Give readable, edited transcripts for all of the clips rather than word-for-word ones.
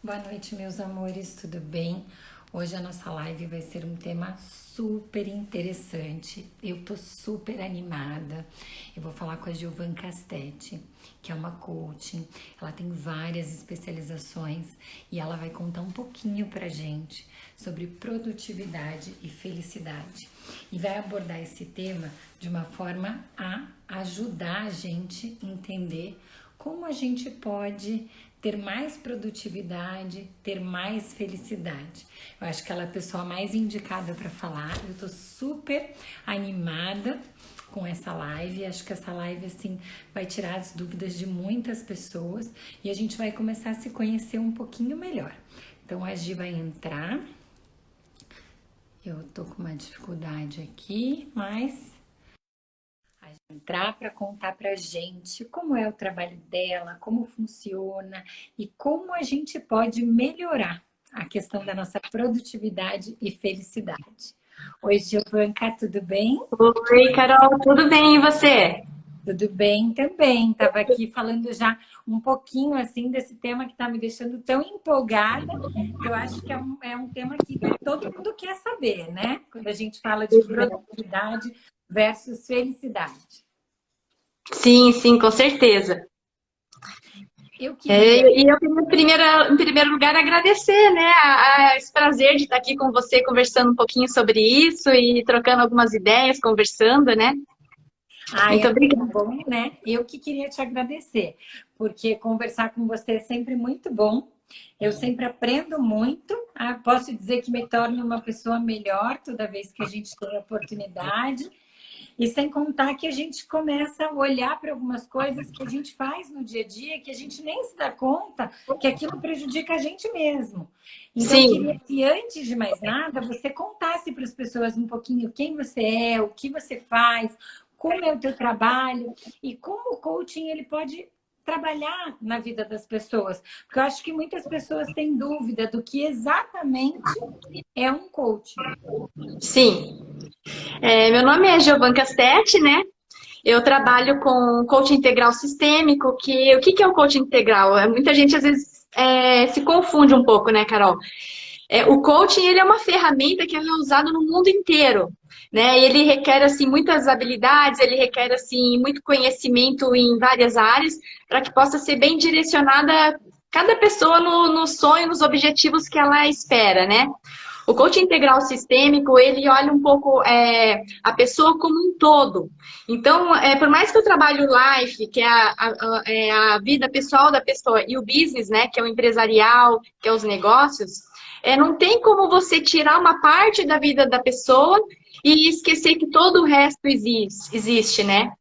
Boa noite, meus amores, tudo bem? Hoje a nossa live vai ser um tema super interessante. Eu tô super animada. Eu vou falar com a Gilvan Castetti, que é uma coaching. Ela tem várias especializações e ela vai contar um pouquinho pra gente sobre produtividade e felicidade. E vai abordar esse tema de uma forma a ajudar a gente a entender como a gente pode ter mais produtividade, ter mais felicidade. Eu acho que ela é a pessoa mais indicada para falar. Eu tô super animada com essa live. Acho que essa live assim vai tirar as dúvidas de muitas pessoas e a gente vai começar a se conhecer um pouquinho melhor. Então a Gi vai entrar. Eu tô com uma dificuldade aqui, mas entrar para contar para a gente como é o trabalho dela, como funciona e como a gente pode melhorar a questão da nossa produtividade e felicidade. Oi, Giovanca, tudo bem? Oi, Carol, tudo bem e você? Tudo bem também. Estava aqui falando já um pouquinho assim desse tema que está me deixando tão empolgada, que eu acho que é um tema que todo mundo quer saber, né? Quando a gente fala de produtividade versus felicidade. Sim, sim, com certeza. Eu queria. E eu queria, em primeiro lugar, agradecer, né, esse prazer de estar aqui com você, conversando um pouquinho sobre isso e trocando algumas ideias, conversando, né? Ai, Muito é tão obrigada. bom, né? Eu que queria te agradecer, porque conversar com você é sempre muito bom. Eu sempre aprendo muito. Posso dizer que me torno uma pessoa melhor toda vez que a gente tem a oportunidade. E sem contar que a gente começa a olhar para algumas coisas que a gente faz no dia a dia, que a gente nem se dá conta que aquilo prejudica a gente mesmo. Então, eu queria Sim, que, antes de mais nada, você contasse para as pessoas um pouquinho quem você é, o que você faz, como é o teu trabalho e como o coaching ele pode trabalhar na vida das pessoas. Porque eu acho que muitas pessoas têm dúvida do que exatamente é um coaching. sim. Meu nome é Giovanna Castetti, né? Eu trabalho com coaching integral sistêmico, que o que que é o coaching integral? Muita gente às vezes se confunde um pouco, né, Carol? O coaching ele é uma ferramenta que é usada no mundo inteiro, né? Ele requer assim muitas habilidades, ele requer assim muito conhecimento em várias áreas para que possa ser bem direcionada cada pessoa no sonho, nos objetivos que ela espera, né? O coaching integral sistêmico, ele olha um pouco a pessoa como um todo. Então, por mais que eu trabalhe o life, que é a vida pessoal da pessoa, e o business, né, que é o empresarial, que é os negócios, não tem como você tirar uma parte da vida da pessoa e esquecer que todo o resto existe, né?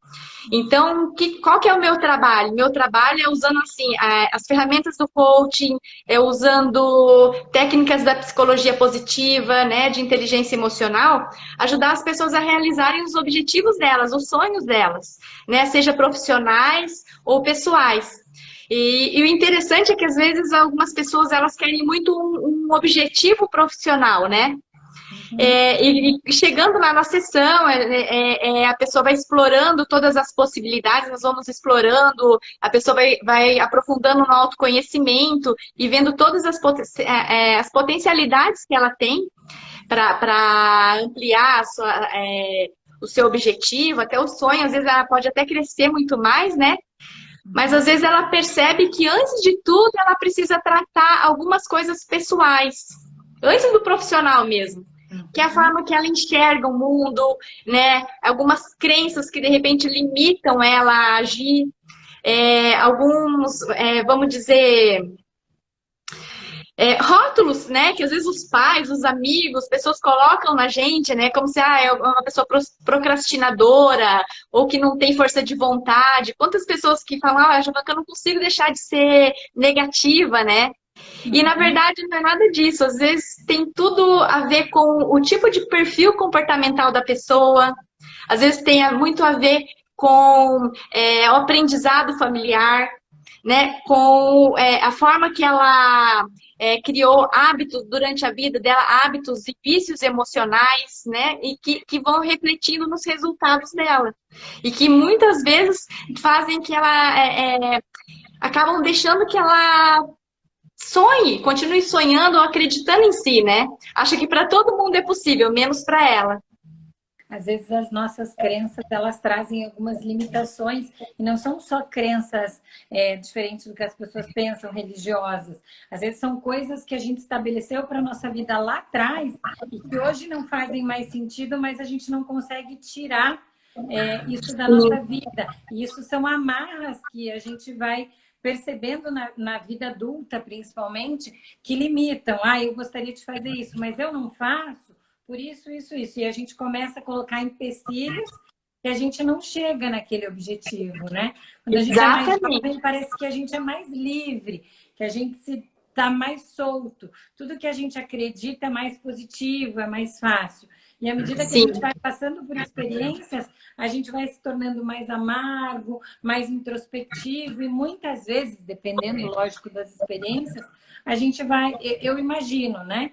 Então, qual que é o meu trabalho? Meu trabalho é usando assim as ferramentas do coaching, usando técnicas da psicologia positiva, né, de inteligência emocional, ajudar as pessoas a realizarem os objetivos delas, os sonhos delas, né, seja profissionais ou pessoais. E o interessante é que às vezes algumas pessoas elas querem muito um objetivo profissional, né? Uhum. E chegando lá na sessão, a pessoa vai explorando todas as possibilidades, nós vamos explorando, a pessoa vai aprofundando no autoconhecimento e vendo todas as potencialidades que ela tem para ampliar o seu objetivo, até o sonho, às vezes ela pode até crescer muito mais, né? Mas às vezes ela percebe que antes de tudo ela precisa tratar algumas coisas pessoais, antes do profissional mesmo, que é a Uhum. forma que ela enxerga o mundo, né? Algumas crenças que de repente limitam ela a agir, vamos dizer, rótulos, né? Que às vezes os pais, os amigos, pessoas colocam na gente, né? Como se é uma pessoa procrastinadora ou que não tem força de vontade. Quantas pessoas que falam, Giovana, eu não consigo deixar de ser negativa, né? E na Uhum. verdade não é nada disso. Às vezes tem tudo a ver com o tipo de perfil comportamental da pessoa. Às vezes tem muito a ver com o aprendizado familiar, né? Com a forma que ela criou hábitos durante a vida dela, hábitos e vícios emocionais, né? E que vão refletindo nos resultados dela. E que muitas vezes fazem que ela acabam deixando que ela sonhe, continue sonhando ou acreditando em si, né? Acha que para todo mundo é possível, menos para ela. Às vezes as nossas crenças, elas trazem algumas limitações, e não são só crenças diferentes do que as pessoas pensam, religiosas. Às vezes são coisas que a gente estabeleceu para a nossa vida lá atrás e que hoje não fazem mais sentido, mas a gente não consegue tirar isso da nossa vida. E isso são amarras que a gente vai percebendo na vida adulta, principalmente, que limitam. Ah, eu gostaria de fazer isso, mas eu não faço. Por isso, isso, isso. E a gente começa a colocar empecilhos que a gente não chega naquele objetivo, né? Quando a gente é mais jovem, parece que a gente é mais livre, que a gente está mais solto. Tudo que a gente acredita é mais positivo, é mais fácil. E à medida que a gente vai passando por experiências, a gente vai se tornando mais amargo, mais introspectivo e muitas vezes, dependendo, lógico, das experiências, a gente vai, eu imagino, né?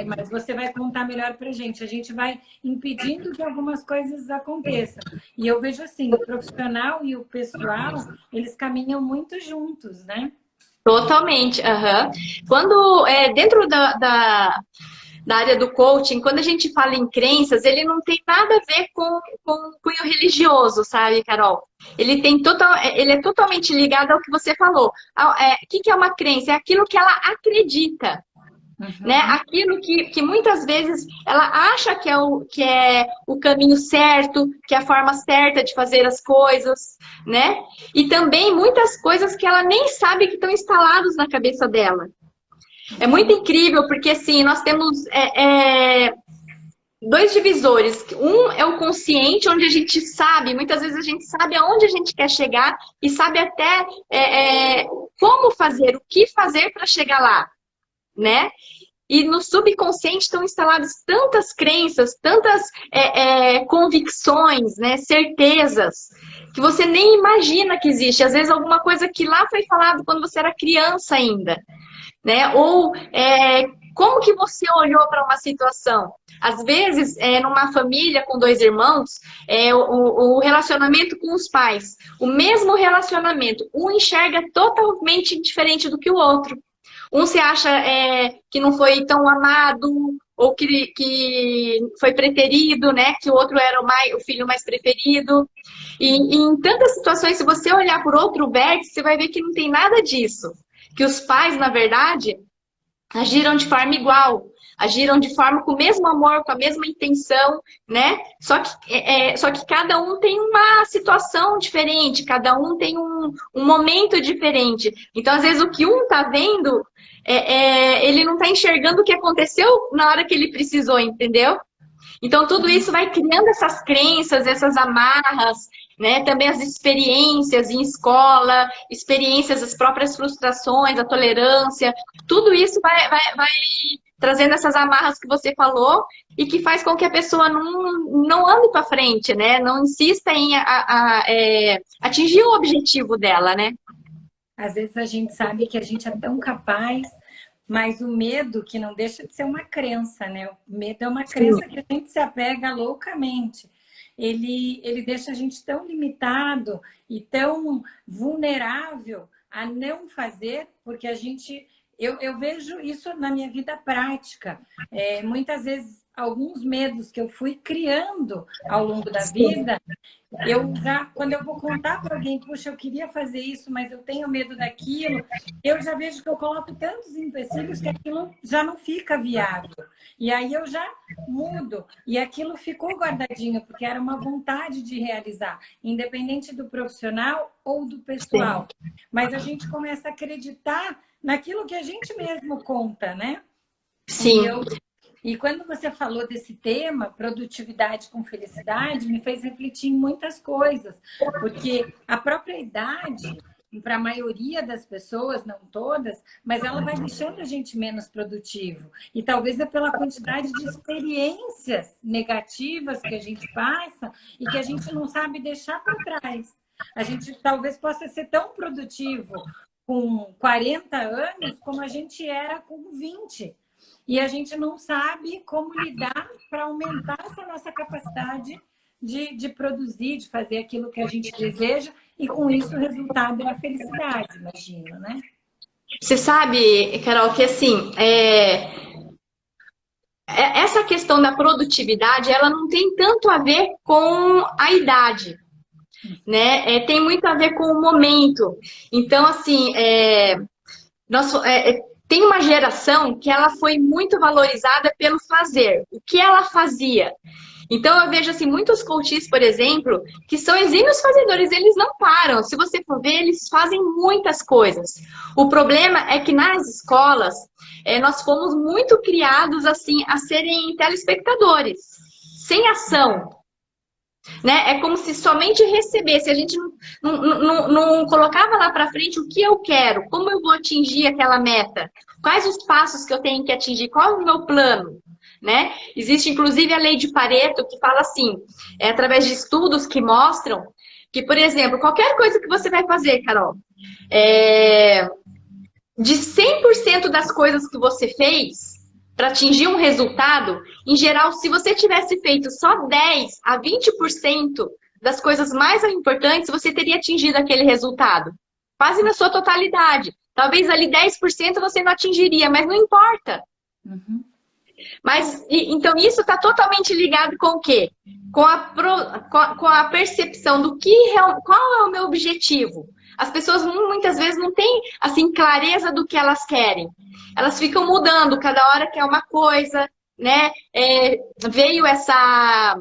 Mas você vai contar melhor para a gente vai impedindo que algumas coisas aconteçam. E eu vejo assim, o profissional e o pessoal, eles caminham muito juntos, né? Totalmente. Uhum. Quando, dentro da área do coaching, quando a gente fala em crenças, ele não tem nada a ver com cunho religioso, sabe, Carol? Ele é totalmente ligado ao que você falou. O que é uma crença? É aquilo que ela acredita. Né? Aquilo que muitas vezes ela acha que é o caminho certo, que é a forma certa de fazer as coisas, né? E também muitas coisas que ela nem sabe que estão instaladas na cabeça dela. É muito incrível, porque assim, nós temos dois divisores. Um é o consciente, onde a gente sabe, muitas vezes a gente sabe aonde a gente quer chegar e sabe até como fazer, o que fazer para chegar lá. Né? E no subconsciente estão instaladas tantas crenças, tantas convicções, né? Certezas, que você nem imagina que existe. Às vezes alguma coisa que lá foi falado quando você era criança ainda, né? Ou como que você olhou para uma situação? Às vezes, numa família com dois irmãos, o relacionamento com os pais, o mesmo relacionamento, um enxerga totalmente diferente do que o outro. Um se acha que não foi tão amado, ou que foi preterido, né? Que o outro era o filho mais preferido. E em tantas situações, se você olhar por outro vértice, você vai ver que não tem nada disso. Que os pais, na verdade, agiram de forma igual. Agiram de forma com o mesmo amor, com a mesma intenção, né? Só que cada um tem uma situação diferente, cada um tem um momento diferente. Então, às vezes, o que um tá vendo, ele não tá enxergando o que aconteceu na hora que ele precisou, entendeu? Então, tudo isso vai criando essas crenças, essas amarras, né? Também as experiências em escola, experiências, as próprias frustrações, a tolerância, tudo isso vai trazendo essas amarras que você falou e que faz com que a pessoa não ande para frente, né? Não insista em atingir o objetivo dela, né? Às vezes a gente sabe que a gente é tão capaz, mas o medo, que não deixa de ser uma crença, né? O medo é uma crença que a gente se apega loucamente. Ele deixa a gente tão limitado e tão vulnerável a não fazer, porque a gente... Eu vejo isso na minha vida prática. Muitas vezes, alguns medos que eu fui criando ao longo da vida, quando eu vou contar para alguém, puxa, eu queria fazer isso, mas eu tenho medo daquilo, eu já vejo que eu coloco tantos empecilhos que aquilo já não fica viável. E aí eu já mudo. E aquilo ficou guardadinho, porque era uma vontade de realizar, independente do profissional ou do pessoal. Mas a gente começa a acreditar naquilo que a gente mesmo conta, né? Sim. E quando você falou desse tema, produtividade com felicidade, me fez refletir em muitas coisas. Porque a própria idade, para a maioria das pessoas, não todas, mas ela vai deixando a gente menos produtivo. E talvez é pela quantidade de experiências negativas que a gente passa e que a gente não sabe deixar para trás. A gente talvez possa ser tão produtivo com 40 anos como a gente era com 20. E a gente não sabe como lidar para aumentar essa nossa capacidade de produzir, de fazer aquilo que a gente deseja, e com isso o resultado é a felicidade, imagino, né? Você sabe, Carol, que assim, essa questão da produtividade, ela não tem tanto a ver com a idade, né? Tem muito a ver com o momento. Então, assim, nós, tem uma geração que ela foi muito valorizada pelo fazer. O que ela fazia? Então eu vejo assim muitos coaches, por exemplo, que são exímios fazedores, eles não param. Se você for ver, eles fazem muitas coisas. O problema é que nas escolas nós fomos muito criados assim a serem telespectadores, sem ação. Né? É como se somente recebesse, a gente não colocava lá para frente o que eu quero, como eu vou atingir aquela meta, quais os passos que eu tenho que atingir, qual é o meu plano. Né? Existe inclusive a lei de Pareto que fala assim, através de estudos que mostram que, por exemplo, qualquer coisa que você vai fazer, Carol, de 100% das coisas que você fez para atingir um resultado, em geral, se você tivesse feito só 10 a 20% das coisas mais importantes, você teria atingido aquele resultado. Quase na sua totalidade. Talvez ali 10% você não atingiria, mas não importa. Uhum. Mas, então, isso está totalmente ligado com o quê? Com a percepção do qual é o meu objetivo. As pessoas muitas vezes não têm, assim, clareza do que elas querem. Elas ficam mudando, cada hora quer uma coisa, né? Veio essa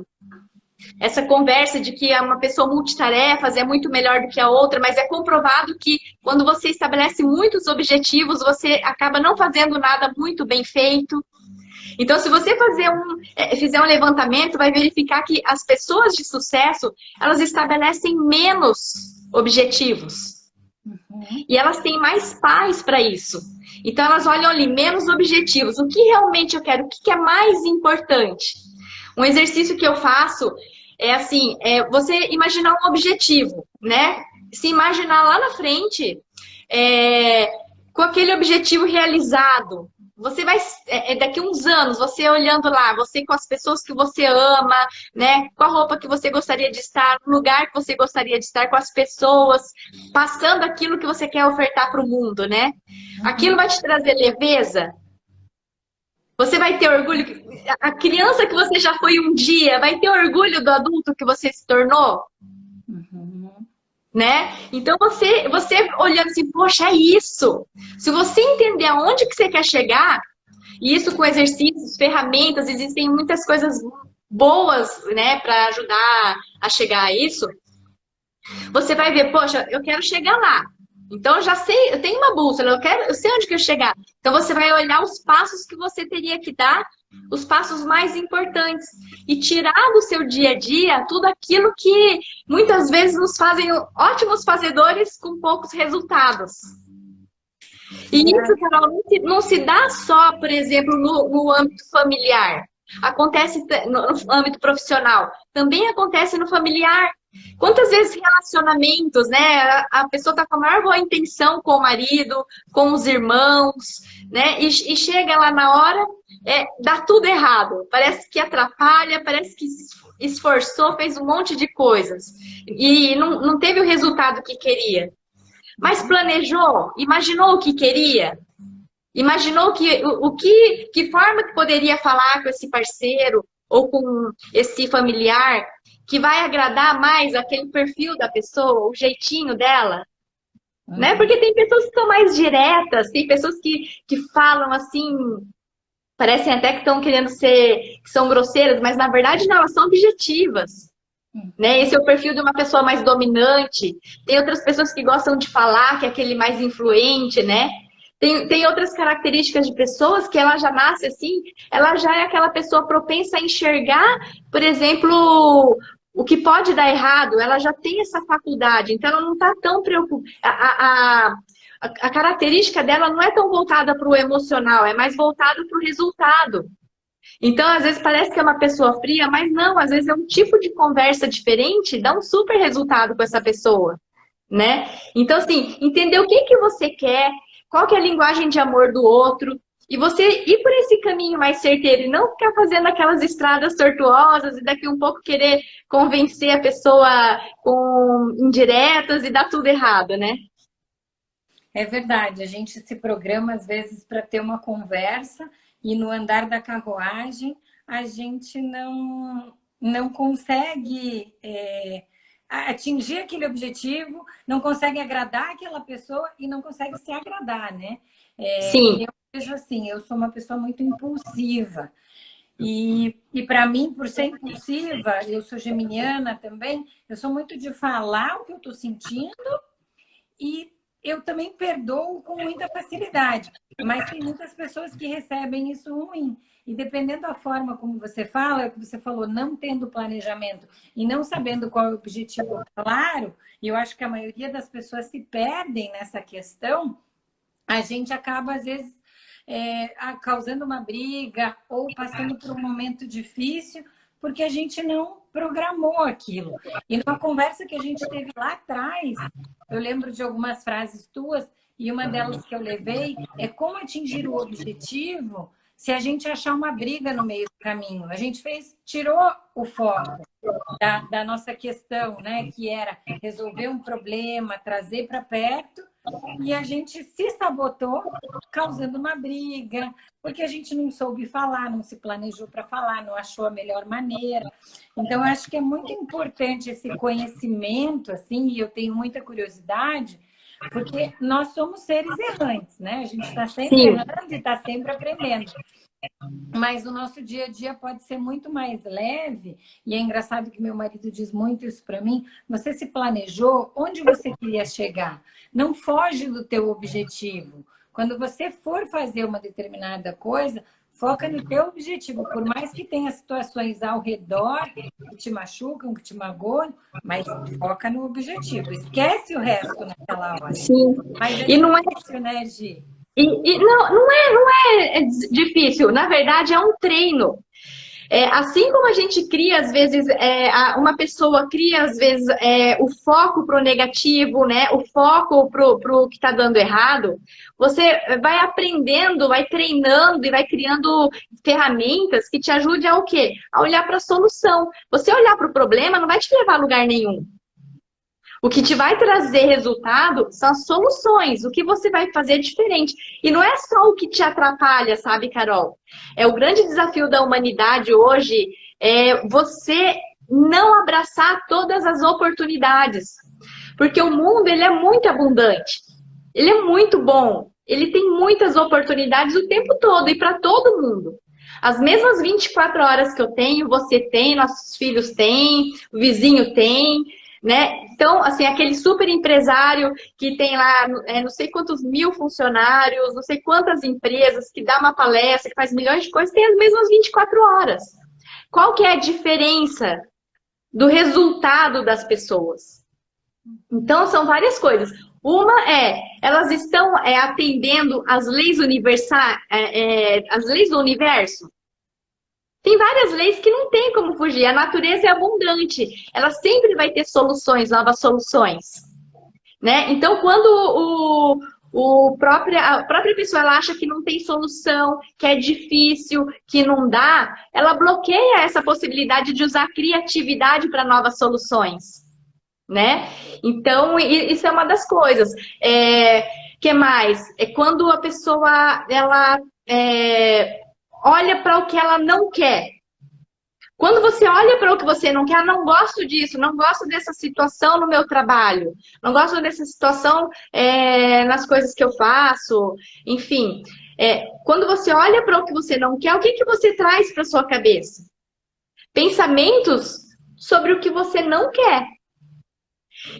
conversa de que uma pessoa multitarefas é muito melhor do que a outra, mas é comprovado que quando você estabelece muitos objetivos, você acaba não fazendo nada muito bem feito. Então, se você fizer um levantamento, vai verificar que as pessoas de sucesso, elas estabelecem menos objetivos. Uhum. E elas têm mais paz para isso. Então, elas olham ali menos objetivos. O que realmente eu quero? O que é mais importante? Um exercício que eu faço é assim, você imaginar um objetivo, né? Se imaginar lá na frente, com aquele objetivo realizado. Você vai, daqui uns anos, você olhando lá, você com as pessoas que você ama, né? Com a roupa que você gostaria de estar, no lugar que você gostaria de estar, com as pessoas, passando aquilo que você quer ofertar para o mundo, né? Aquilo vai te trazer leveza. Você vai ter orgulho. A criança que você já foi um dia vai ter orgulho do adulto que você se tornou, Uhum. né? Então você olhando assim, poxa, é isso. Se você entender aonde que você quer chegar, e isso com exercícios, ferramentas, existem muitas coisas boas, né, para ajudar a chegar a isso. Você vai ver, poxa, eu quero chegar lá. Então eu já sei, eu tenho uma bússola, eu sei onde que eu chegar. Então você vai olhar os passos que você teria que dar, os passos mais importantes e tirar do seu dia a dia tudo aquilo que muitas vezes nos fazem ótimos fazedores com poucos resultados. E isso, Carol, não se dá só, por exemplo, no âmbito familiar. Acontece no âmbito profissional. Também acontece no familiar. Quantas vezes relacionamentos, né? A pessoa está com a maior boa intenção com o marido, com os irmãos, né? E chega lá na hora, dá tudo errado. Parece que atrapalha, parece que se esforçou, fez um monte de coisas. E não teve o resultado que queria. Mas planejou, imaginou o que queria, imaginou que forma que poderia falar com esse parceiro ou com esse familiar que vai agradar mais aquele perfil da pessoa, o jeitinho dela, né? Porque tem pessoas que são mais diretas, tem pessoas que falam assim, parecem até que estão querendo que são grosseiras, mas na verdade não, elas são objetivas. Né? Esse é o perfil de uma pessoa mais dominante. Tem outras pessoas que gostam de falar, que é aquele mais influente, né? Tem outras características de pessoas que ela já nasce assim, ela já é aquela pessoa propensa a enxergar, por exemplo, o que pode dar errado, ela já tem essa faculdade, então ela não está tão preocupada. A característica dela não é tão voltada para o emocional, é mais voltada para o resultado. Então, às vezes parece que é uma pessoa fria, mas não, às vezes é um tipo de conversa diferente, dá um super resultado com essa pessoa, né? Então, assim, entender o que você quer, qual que é a linguagem de amor do outro, e você ir por esse caminho mais certeiro e não ficar fazendo aquelas estradas tortuosas e daqui um pouco querer convencer a pessoa com indiretas e dar tudo errado, né? É verdade, a gente se programa às vezes para ter uma conversa e no andar da carruagem a gente não consegue atingir aquele objetivo, não consegue agradar aquela pessoa e não consegue se agradar, né? Sim, Eu vejo assim, eu sou uma pessoa muito impulsiva. E para mim, por ser impulsiva, eu sou geminiana também, eu sou muito de falar o que eu estou sentindo e eu também perdoo com muita facilidade. Mas tem muitas pessoas que recebem isso ruim. E dependendo da forma como você fala, é o que você falou, não tendo planejamento e não sabendo qual é o objetivo claro, e eu acho que a maioria das pessoas se perdem nessa questão, a gente acaba, às vezes, causando uma briga ou passando por um momento difícil, porque a gente não programou aquilo. E numa conversa que a gente teve lá atrás, eu lembro de algumas frases tuas, e uma delas que eu levei é como atingir o objetivo se a gente achar uma briga no meio do caminho. A gente tirou o foco da nossa questão, né? Que era resolver um problema, trazer para perto, e a gente se sabotou, causando uma briga, porque a gente não soube falar, não se planejou para falar, não achou a melhor maneira. Então, eu acho que é muito importante esse conhecimento, assim, e eu tenho muita curiosidade, porque nós somos seres errantes, né? A gente está sempre sim. errando e está sempre aprendendo. Mas o nosso dia a dia pode ser muito mais leve, e é engraçado que meu marido diz muito isso para mim. Você se planejou onde você queria chegar, não foge do teu objetivo. Quando você for fazer uma determinada coisa, foca no teu objetivo, por mais que tenha situações ao redor que te machucam, que te magoam, mas foca no objetivo, esquece o resto naquela hora. Sim. Mas é E não é, difícil, né, Gi? não é difícil. Na verdade, é um treino. Assim como a gente cria, às vezes, uma pessoa cria, às vezes, o foco pro negativo, né? O foco pro que está dando errado, você vai aprendendo, vai treinando e vai criando ferramentas que te ajudem a o quê? A olhar para a solução. Você olhar para o problema não vai te levar a lugar nenhum. O que te vai trazer resultado são as soluções, o que você vai fazer diferente. E não é só o que te atrapalha, sabe, Carol? É o grande desafio da humanidade hoje, é você não abraçar todas as oportunidades. Porque o mundo, ele é muito abundante. Ele é muito bom. Ele tem muitas oportunidades o tempo todo e para todo mundo. As mesmas 24 horas que eu tenho, você tem, nossos filhos têm, o vizinho tem, né? Então, assim, aquele super empresário que tem lá não sei quantos mil funcionários, não sei quantas empresas, que dá uma palestra, que faz milhões de coisas, tem as mesmas 24 horas. Qual que é a diferença do resultado das pessoas? Então, são várias coisas. Uma elas estão atendendo às leis universais, as leis do universo. Tem várias leis que não tem como fugir. A natureza é abundante. Ela sempre vai ter soluções, novas soluções. Né? Então, quando a própria pessoa ela acha que não tem solução, que é difícil, que não dá, ela bloqueia essa possibilidade de usar criatividade para novas soluções. Né? Então, isso é uma das coisas. Que mais? É quando a pessoa ela olha para o que ela não quer. Quando você olha para o que você não quer, não gosto disso, não gosto dessa situação no meu trabalho, não gosto dessa situação nas coisas que eu faço, enfim. Quando você olha para o que você não quer, o que, que você traz para sua cabeça? Pensamentos sobre o que você não quer.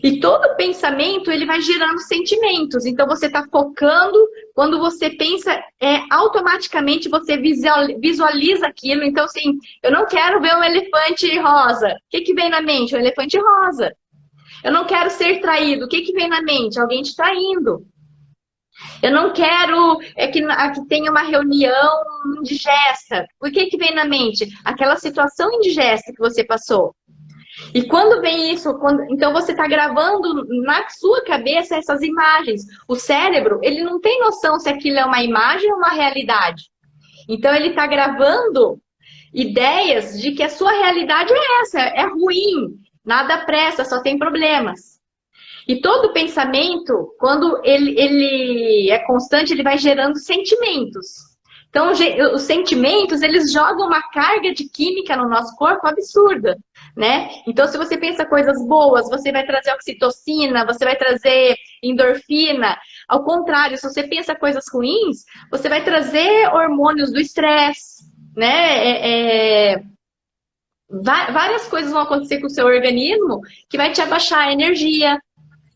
E todo pensamento, ele vai gerando sentimentos. Então, você está focando, quando você pensa, automaticamente você visualiza aquilo. Então, assim, eu não quero ver um elefante rosa. O que, que vem na mente? Um elefante rosa. Eu não quero ser traído. O que, que vem na mente? Alguém te traindo. Eu não quero que tenha uma reunião indigesta. O que, que vem na mente? Aquela situação indigesta que você passou. E quando vem isso, então você está gravando na sua cabeça essas imagens. O cérebro, ele não tem noção se aquilo é uma imagem ou uma realidade. Então ele está gravando ideias de que a sua realidade é essa, é ruim, nada presta, só tem problemas. E todo pensamento, quando ele é constante, ele vai gerando sentimentos. Então, os sentimentos, eles jogam uma carga de química no nosso corpo absurda, né? Então, se você pensa coisas boas, você vai trazer oxitocina, você vai trazer endorfina. Ao contrário, se você pensa coisas ruins, você vai trazer hormônios do estresse, né? Várias coisas vão acontecer com o seu organismo que vai te abaixar a energia,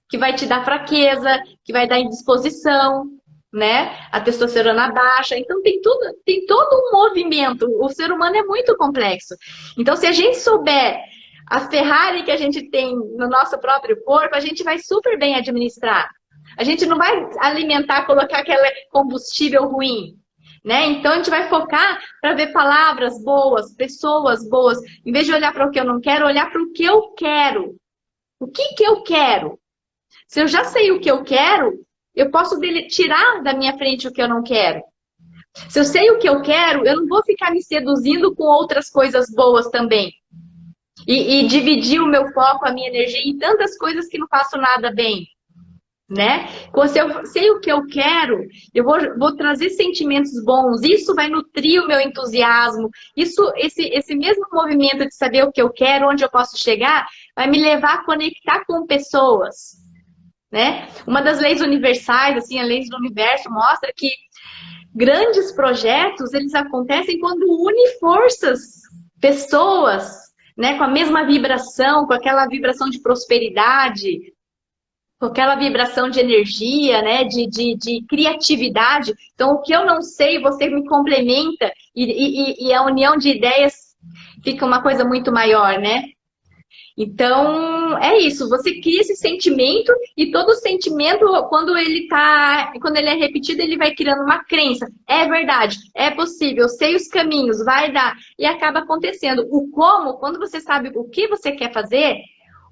que vai te dar fraqueza, que vai dar indisposição, né? A testosterona baixa. Então tem todo um movimento. O ser humano é muito complexo. Então, se a gente souber a Ferrari que a gente tem no nosso próprio corpo, a gente vai super bem administrar. A gente não vai alimentar, colocar aquele combustível ruim. Né? Então, a gente vai focar para ver palavras boas, pessoas boas. Em vez de olhar para o que eu não quero, olhar para o que eu quero. O que que eu quero? Se eu já sei o que eu quero, eu posso tirar da minha frente o que eu não quero. Se eu sei o que eu quero, eu não vou ficar me seduzindo com outras coisas boas também. E dividir o meu foco, a minha energia em tantas coisas que não faço nada bem. Né? Se eu sei o que eu quero, eu vou trazer sentimentos bons. Isso vai nutrir o meu entusiasmo. Esse mesmo movimento de saber o que eu quero, onde eu posso chegar, vai me levar a conectar com pessoas. Né? Uma das leis universais, assim, a lei do universo, mostra que grandes projetos, eles acontecem quando une forças, pessoas, né, com a mesma vibração, com aquela vibração de prosperidade, com aquela vibração de energia, né, de criatividade. Então, o que eu não sei, você me complementa e a união de ideias fica uma coisa muito maior, né? Então, é isso. Você cria esse sentimento e todo sentimento, quando ele é repetido, ele vai criando uma crença. É verdade, é possível, sei os caminhos, vai dar. E acaba acontecendo. O como, quando você sabe o que você quer fazer,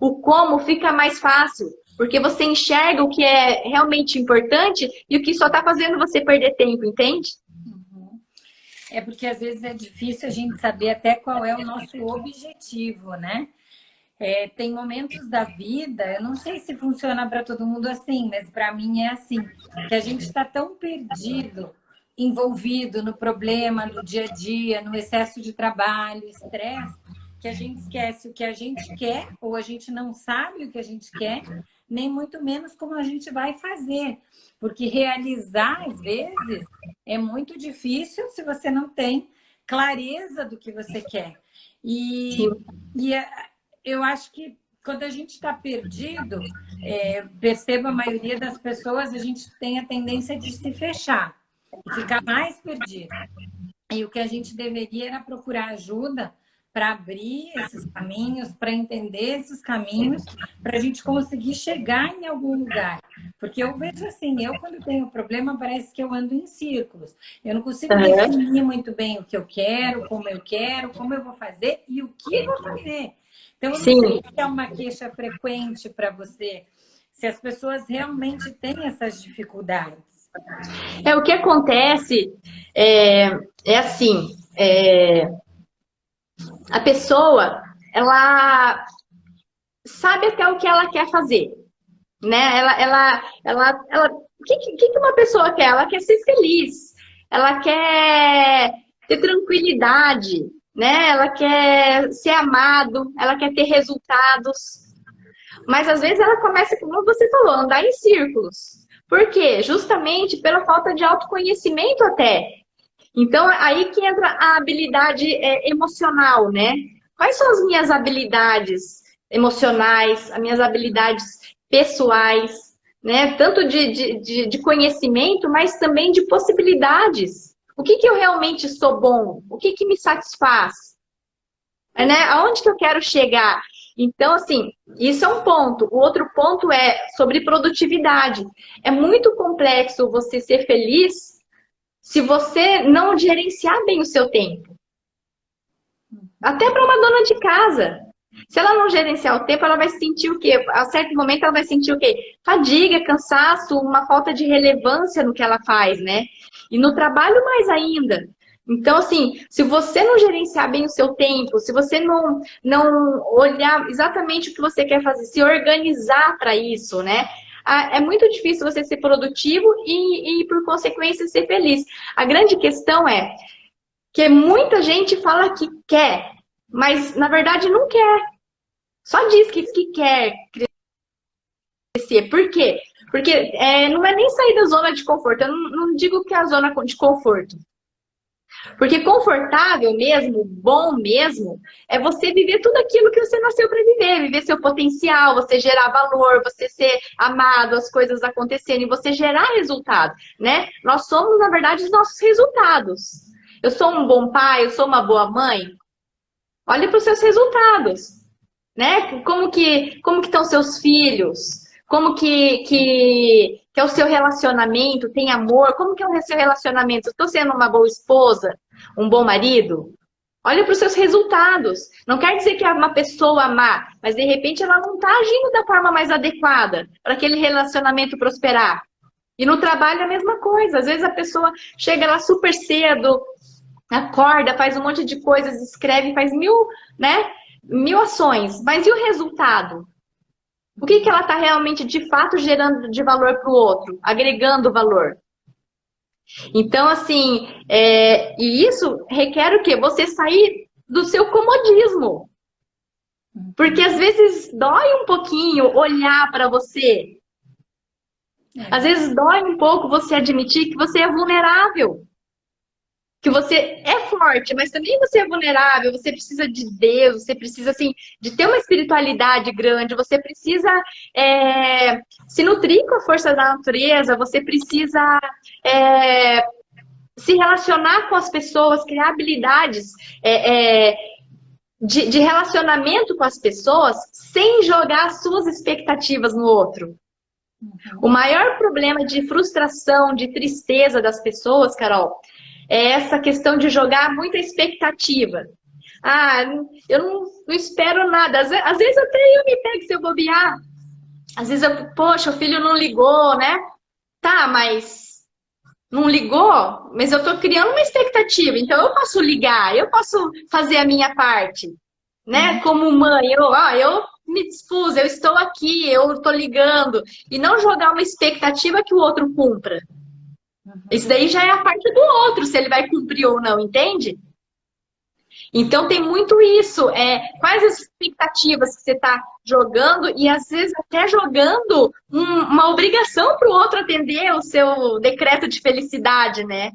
o como fica mais fácil. Porque você enxerga o que é realmente importante e o que só está fazendo você perder tempo, entende? É porque às vezes é difícil a gente saber até qual é o nosso objetivo, né? Tem momentos da vida, eu não sei se funciona para todo mundo assim, mas para mim é assim, que a gente está tão perdido, envolvido no problema, no dia a dia, no excesso de trabalho, estresse, que a gente esquece o que a gente quer, ou a gente não sabe o que a gente quer, nem muito menos como a gente vai fazer. Porque realizar, às vezes, é muito difícil se você não tem clareza do que você quer. E eu acho que quando a gente está perdido, perceba a maioria das pessoas, a gente tem a tendência de se fechar e ficar mais perdido. E o que a gente deveria era procurar ajuda para abrir esses caminhos, para entender esses caminhos, para a gente conseguir chegar em algum lugar. Porque eu vejo assim, quando tenho problema, parece que eu ando em círculos. Eu não consigo definir muito bem o que eu quero, como eu vou fazer e o que eu vou fazer. Então, eu não sei se é uma queixa frequente para você, se as pessoas realmente têm essas dificuldades. O que acontece assim, a pessoa, ela sabe até o que ela quer fazer, né? O que uma pessoa quer? Ela quer ser feliz, ela quer ter tranquilidade, né? Ela quer ser amado, ela quer ter resultados. Mas às vezes ela começa, como você falou, a andar em círculos. Por quê? Justamente pela falta de autoconhecimento até. Então, aí que entra a habilidade emocional, né? Quais são as minhas habilidades emocionais, as minhas habilidades pessoais, né? Tanto de conhecimento, mas também de possibilidades. O que eu realmente sou bom? O que me satisfaz? Né? Aonde que eu quero chegar? Então, assim, isso é um ponto. O outro ponto é sobre produtividade. É muito complexo você ser feliz se você não gerenciar bem o seu tempo. Até para uma dona de casa. Se ela não gerenciar o tempo, ela vai sentir o quê? A certo momento ela vai sentir o quê? Fadiga, cansaço, uma falta de relevância no que ela faz, né? E no trabalho mais ainda. Então, assim, se você não gerenciar bem o seu tempo, se você não olhar exatamente o que você quer fazer, se organizar para isso, né? É muito difícil você ser produtivo por consequência, ser feliz. A grande questão é que muita gente fala que quer, mas na verdade não quer. Só diz que quer crescer. Por quê? Porque não é nem sair da zona de conforto. Eu não digo que é a zona de conforto. Porque confortável mesmo, bom mesmo, é você viver tudo aquilo que você nasceu para viver, viver seu potencial, você gerar valor, você ser amado, as coisas acontecerem, você gerar resultado, né? Nós somos, na verdade, os nossos resultados. Eu sou um bom pai, eu sou uma boa mãe. Olhe para os seus resultados, né? Como que estão seus filhos? Como que é o seu relacionamento? Tem amor? Como que é o seu relacionamento? Estou sendo uma boa esposa? Um bom marido? Olha para os seus resultados. Não quer dizer que é uma pessoa má, mas de repente ela não está agindo da forma mais adequada para aquele relacionamento prosperar. E no trabalho é a mesma coisa. Às vezes a pessoa chega lá super cedo, acorda, faz um monte de coisas, escreve, faz mil ações. Mas e o resultado? O que ela está realmente, de fato, gerando de valor para o outro? Agregando valor. Então, assim, e isso requer o quê? Você sair do seu comodismo. Porque às vezes dói um pouquinho olhar para você. Às vezes dói um pouco você admitir que você é vulnerável. Que você é forte, mas também você é vulnerável, você precisa de Deus, você precisa, assim, de ter uma espiritualidade grande, você precisa se nutrir com a força da natureza, você precisa se relacionar com as pessoas, criar habilidades de relacionamento com as pessoas sem jogar as suas expectativas no outro. O maior problema de frustração, de tristeza das pessoas, Carol, é essa questão de jogar muita expectativa. Ah, eu não espero nada. Às vezes até eu me pego se eu bobear. Às vezes poxa, o filho não ligou, né? Tá, mas não ligou? Mas eu tô criando uma expectativa. Então eu posso ligar, eu posso fazer a minha parte, né? Como mãe, eu me dispus, eu estou aqui, eu tô ligando. E não jogar uma expectativa que o outro cumpra. Isso daí já é a parte do outro, se ele vai cumprir ou não, entende? Então tem muito isso. Quais as expectativas que você está jogando e às vezes até jogando uma obrigação para o outro atender o seu decreto de felicidade, né?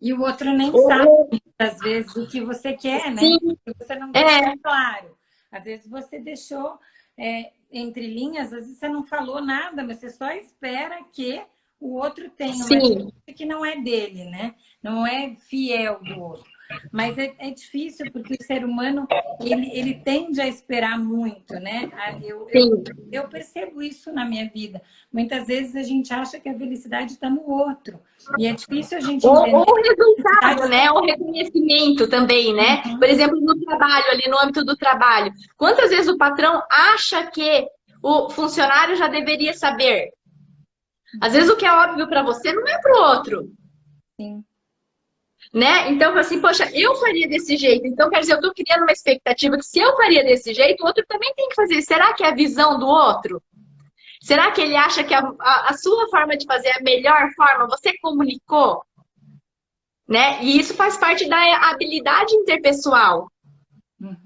E o outro nem sabe, às vezes, o que você quer, né? Porque você não deixou claro. Às vezes você deixou entre linhas, às vezes você não falou nada, mas você só espera que o outro tem uma atitude que não é dele, né? Não é fiel do outro. Mas é difícil porque o ser humano, ele tende a esperar muito, né? Eu percebo isso na minha vida. Muitas vezes a gente acha que a felicidade está no outro. E é difícil a gente entender. Ou o resultado, né? O reconhecimento também, né? Por exemplo, no trabalho, ali no âmbito do trabalho. Quantas vezes o patrão acha que o funcionário já deveria saber? Às vezes o que é óbvio para você não é para o outro. Sim. Né? Então, assim, poxa, eu faria desse jeito. Então, quer dizer, eu estou criando uma expectativa que se eu faria desse jeito, o outro também tem que fazer. Será que é a visão do outro? Será que ele acha que a sua forma de fazer é a melhor forma? Você comunicou? Né? E isso faz parte da habilidade interpessoal.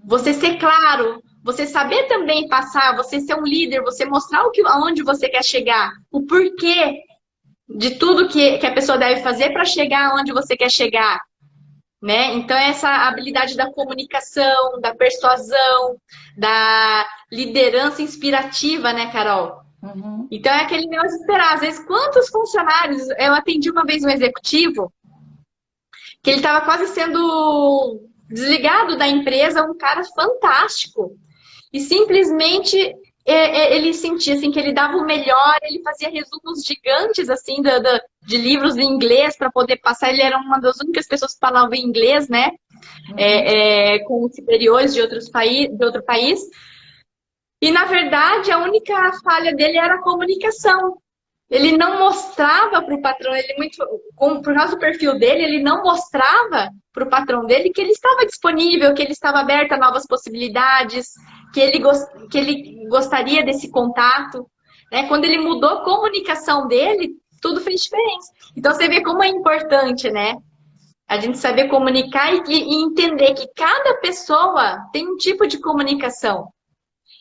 Você ser claro, você saber também passar, você ser um líder, você mostrar aonde você quer chegar, o porquê de tudo que a pessoa deve fazer para chegar onde você quer chegar, né? Então, essa habilidade da comunicação, da persuasão, da liderança inspirativa, né, Carol? Então, é aquele negócio de esperar. Às vezes, quantos funcionários... Eu atendi uma vez um executivo que ele estava quase sendo desligado da empresa, um cara fantástico. E simplesmente... ele sentia assim, que ele dava o melhor, ele fazia resumos gigantes assim, de livros em inglês para poder passar. Ele era uma das únicas pessoas que falavam inglês, né? Com superiores de outro país. E, na verdade, a única falha dele era a comunicação. Ele não mostrava para o patrão, por causa do perfil dele, ele não mostrava para o patrão dele que ele estava disponível, que ele estava aberto a novas possibilidades, que ele gostaria desse contato. Né? Quando ele mudou a comunicação dele, tudo fez diferença. Então você vê como é importante, né? A gente saber comunicar e entender que cada pessoa tem um tipo de comunicação.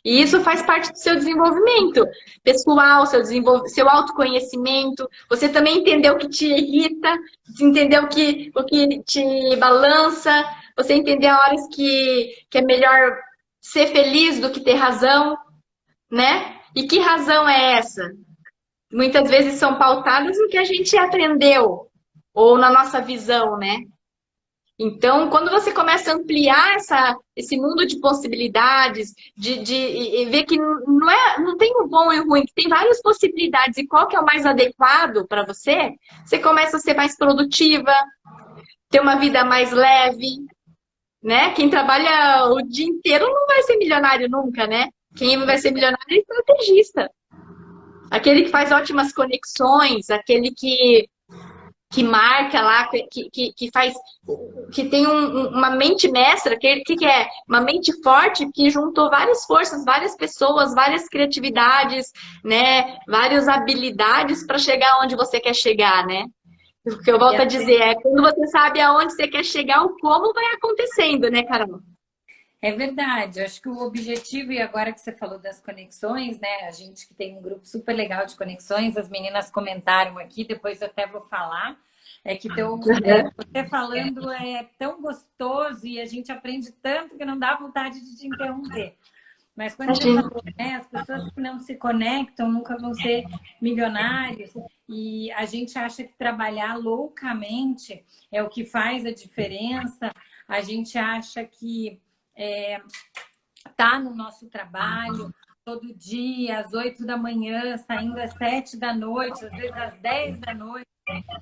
E isso faz parte do seu desenvolvimento pessoal, seu autoconhecimento. Você também entender o que te irrita, entender o que te balança, você entender a horas que é melhor ser feliz do que ter razão, né? E que razão é essa? Muitas vezes são pautadas no que a gente aprendeu, ou na nossa visão, né? Então, quando você começa a ampliar esse mundo de possibilidades, e ver que não tem o bom e o ruim, que tem várias possibilidades e qual que é o mais adequado para você, você começa a ser mais produtiva, ter uma vida mais leve, né? Quem trabalha o dia inteiro não vai ser milionário nunca, né? Quem vai ser milionário é estrategista. Aquele que faz ótimas conexões, aquele que marca lá, que faz, que tem uma mente mestra, que é uma mente forte que juntou várias forças, várias pessoas, várias criatividades, né, várias habilidades para chegar onde você quer chegar, né? O que eu volto a dizer é quando você sabe aonde você quer chegar, o como vai acontecendo, né, Carol? É verdade, eu acho que o objetivo, e agora que você falou das conexões, né? A gente que tem um grupo super legal de conexões, as meninas comentaram aqui, depois eu até vou falar, é que você falando é tão gostoso e a gente aprende tanto que não dá vontade de te interromper. Mas quando você falou, né, as pessoas que não se conectam nunca vão ser milionários e a gente acha que trabalhar loucamente é o que faz a diferença, a gente acha que tá no nosso trabalho todo dia, às 8 da manhã, saindo às 7 da noite, às vezes às 10 da noite,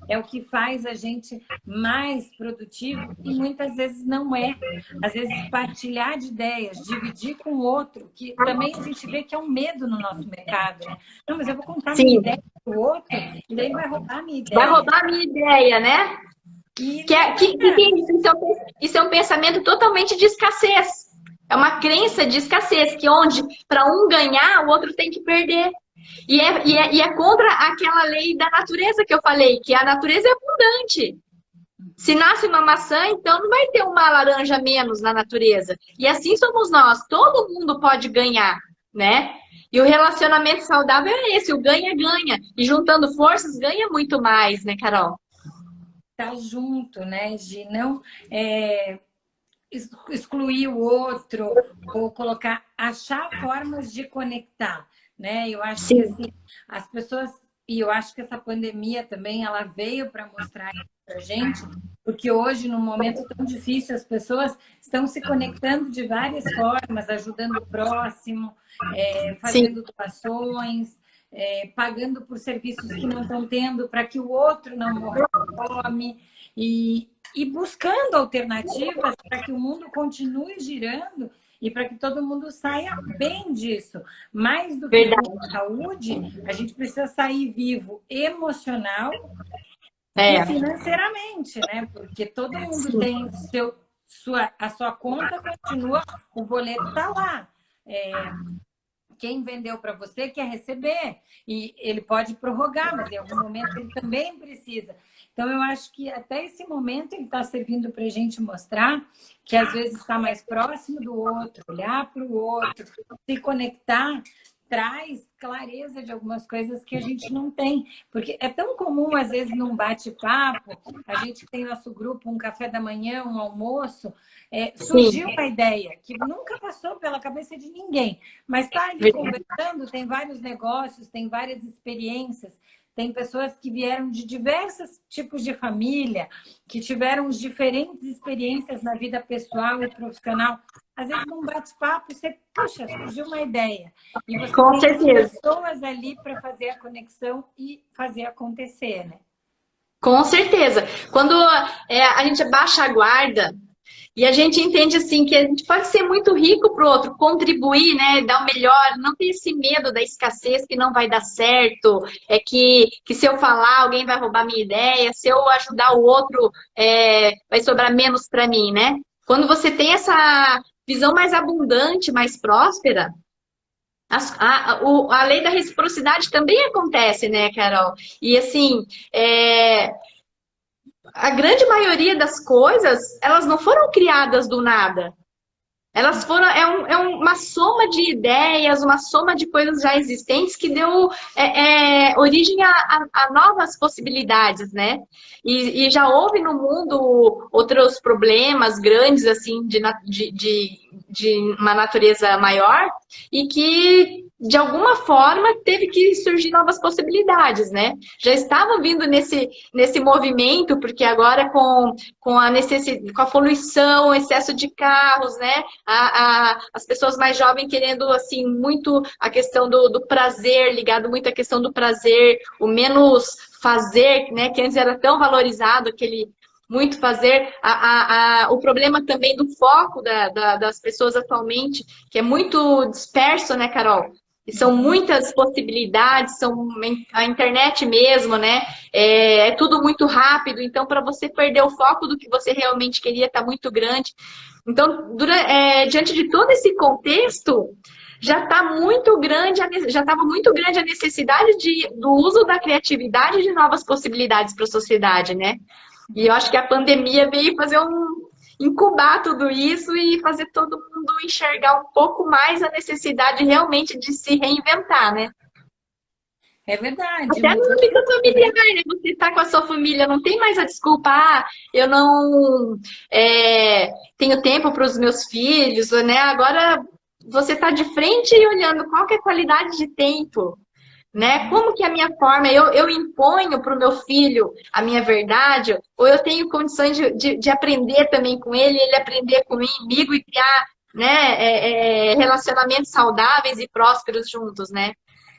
é o que faz a gente mais produtivo e muitas vezes não é. Às vezes partilhar de ideias, dividir com o outro, que também a gente vê que é um medo no nosso mercado, né? Não, mas eu vou contar minha ideia para o outro e daí ele vai roubar a minha ideia. Vai roubar a minha ideia, né? Isso é um pensamento totalmente de escassez. É uma crença de escassez, que onde para um ganhar, o outro tem que perder. E é contra aquela lei da natureza que eu falei, que a natureza é abundante. Se nasce uma maçã, então não vai ter uma laranja menos na natureza. E assim somos nós. Todo mundo pode ganhar, né? E o relacionamento saudável é esse, o ganha-ganha. E juntando forças, ganha muito mais, né, Carol? Tá junto, né? De não excluir o outro ou colocar, achar formas de conectar, né? Eu acho que assim, as pessoas, e eu acho que essa pandemia também ela veio para mostrar para gente, porque hoje num momento tão difícil as pessoas estão se conectando de várias formas, ajudando o próximo, fazendo doações, pagando por serviços que não estão tendo para que o outro não morra de fome e buscando alternativas para que o mundo continue girando e para que todo mundo saia bem disso. Mais do que a saúde, a gente precisa sair vivo emocional e financeiramente, né? Porque todo mundo tem a sua conta continua, o boleto está lá. Quem vendeu para você quer receber e ele pode prorrogar, mas em algum momento ele também precisa. Então, eu acho que até esse momento ele está servindo para a gente mostrar que às vezes está mais próximo do outro, olhar para o outro, se conectar, traz clareza de algumas coisas que a gente não tem. Porque é tão comum, às vezes, num bate-papo, a gente tem nosso grupo, um café da manhã, um almoço, surgiu uma ideia que nunca passou pela cabeça de ninguém, mas está ali conversando, tem vários negócios, tem várias experiências, tem pessoas que vieram de diversos tipos de família, que tiveram diferentes experiências na vida pessoal e profissional. Às vezes, num bate-papo, você, puxa, surgiu uma ideia. E você tem as pessoas ali para fazer a conexão e fazer acontecer, né? Com certeza. Quando a gente baixa a guarda E a gente entende assim que a gente pode ser muito rico para o outro, contribuir, né, dar o melhor, não ter esse medo da escassez que não vai dar certo, que se eu falar alguém vai roubar minha ideia, se eu ajudar o outro vai sobrar menos para mim, né? Quando você tem essa visão mais abundante, mais próspera, a lei da reciprocidade também acontece, né, Carol? E assim, a grande maioria das coisas, elas não foram criadas do nada. Elas foram, uma soma de ideias, uma soma de coisas já existentes que deu origem a novas possibilidades, né? E já houve no mundo outros problemas grandes, assim, de uma natureza maior, e que, de alguma forma, teve que surgir novas possibilidades, né? Já estava vindo nesse movimento, porque agora com a necessidade, com a poluição, o excesso de carros, né? As pessoas mais jovens querendo, assim, muito a questão do prazer, ligado muito à questão do prazer, o menos fazer, né? Que antes era tão valorizado, aquele muito fazer. O problema também do foco das pessoas atualmente, que é muito disperso, né, Carol? E são muitas possibilidades, são a internet mesmo, né? É tudo muito rápido, então para você perder o foco do que você realmente queria está muito grande. Então, diante de todo esse contexto, já está muito grande, já estava muito grande a necessidade do uso da criatividade de novas possibilidades para a sociedade, né? E eu acho que a pandemia veio fazer incubar tudo isso e fazer todo mundo enxergar um pouco mais a necessidade realmente de se reinventar, né? É verdade, Até no mudou âmbito tudo, familiar, né? né? Você está com a sua família, não tem mais a desculpa, eu não tenho tempo para os meus filhos, né? Agora você está de frente e olhando qual que é a qualidade de tempo, né? Como que é a minha forma, eu imponho para o meu filho a minha verdade, ou eu tenho condições de aprender também com ele aprender comigo e criar, né, relacionamentos saudáveis e prósperos juntos, né?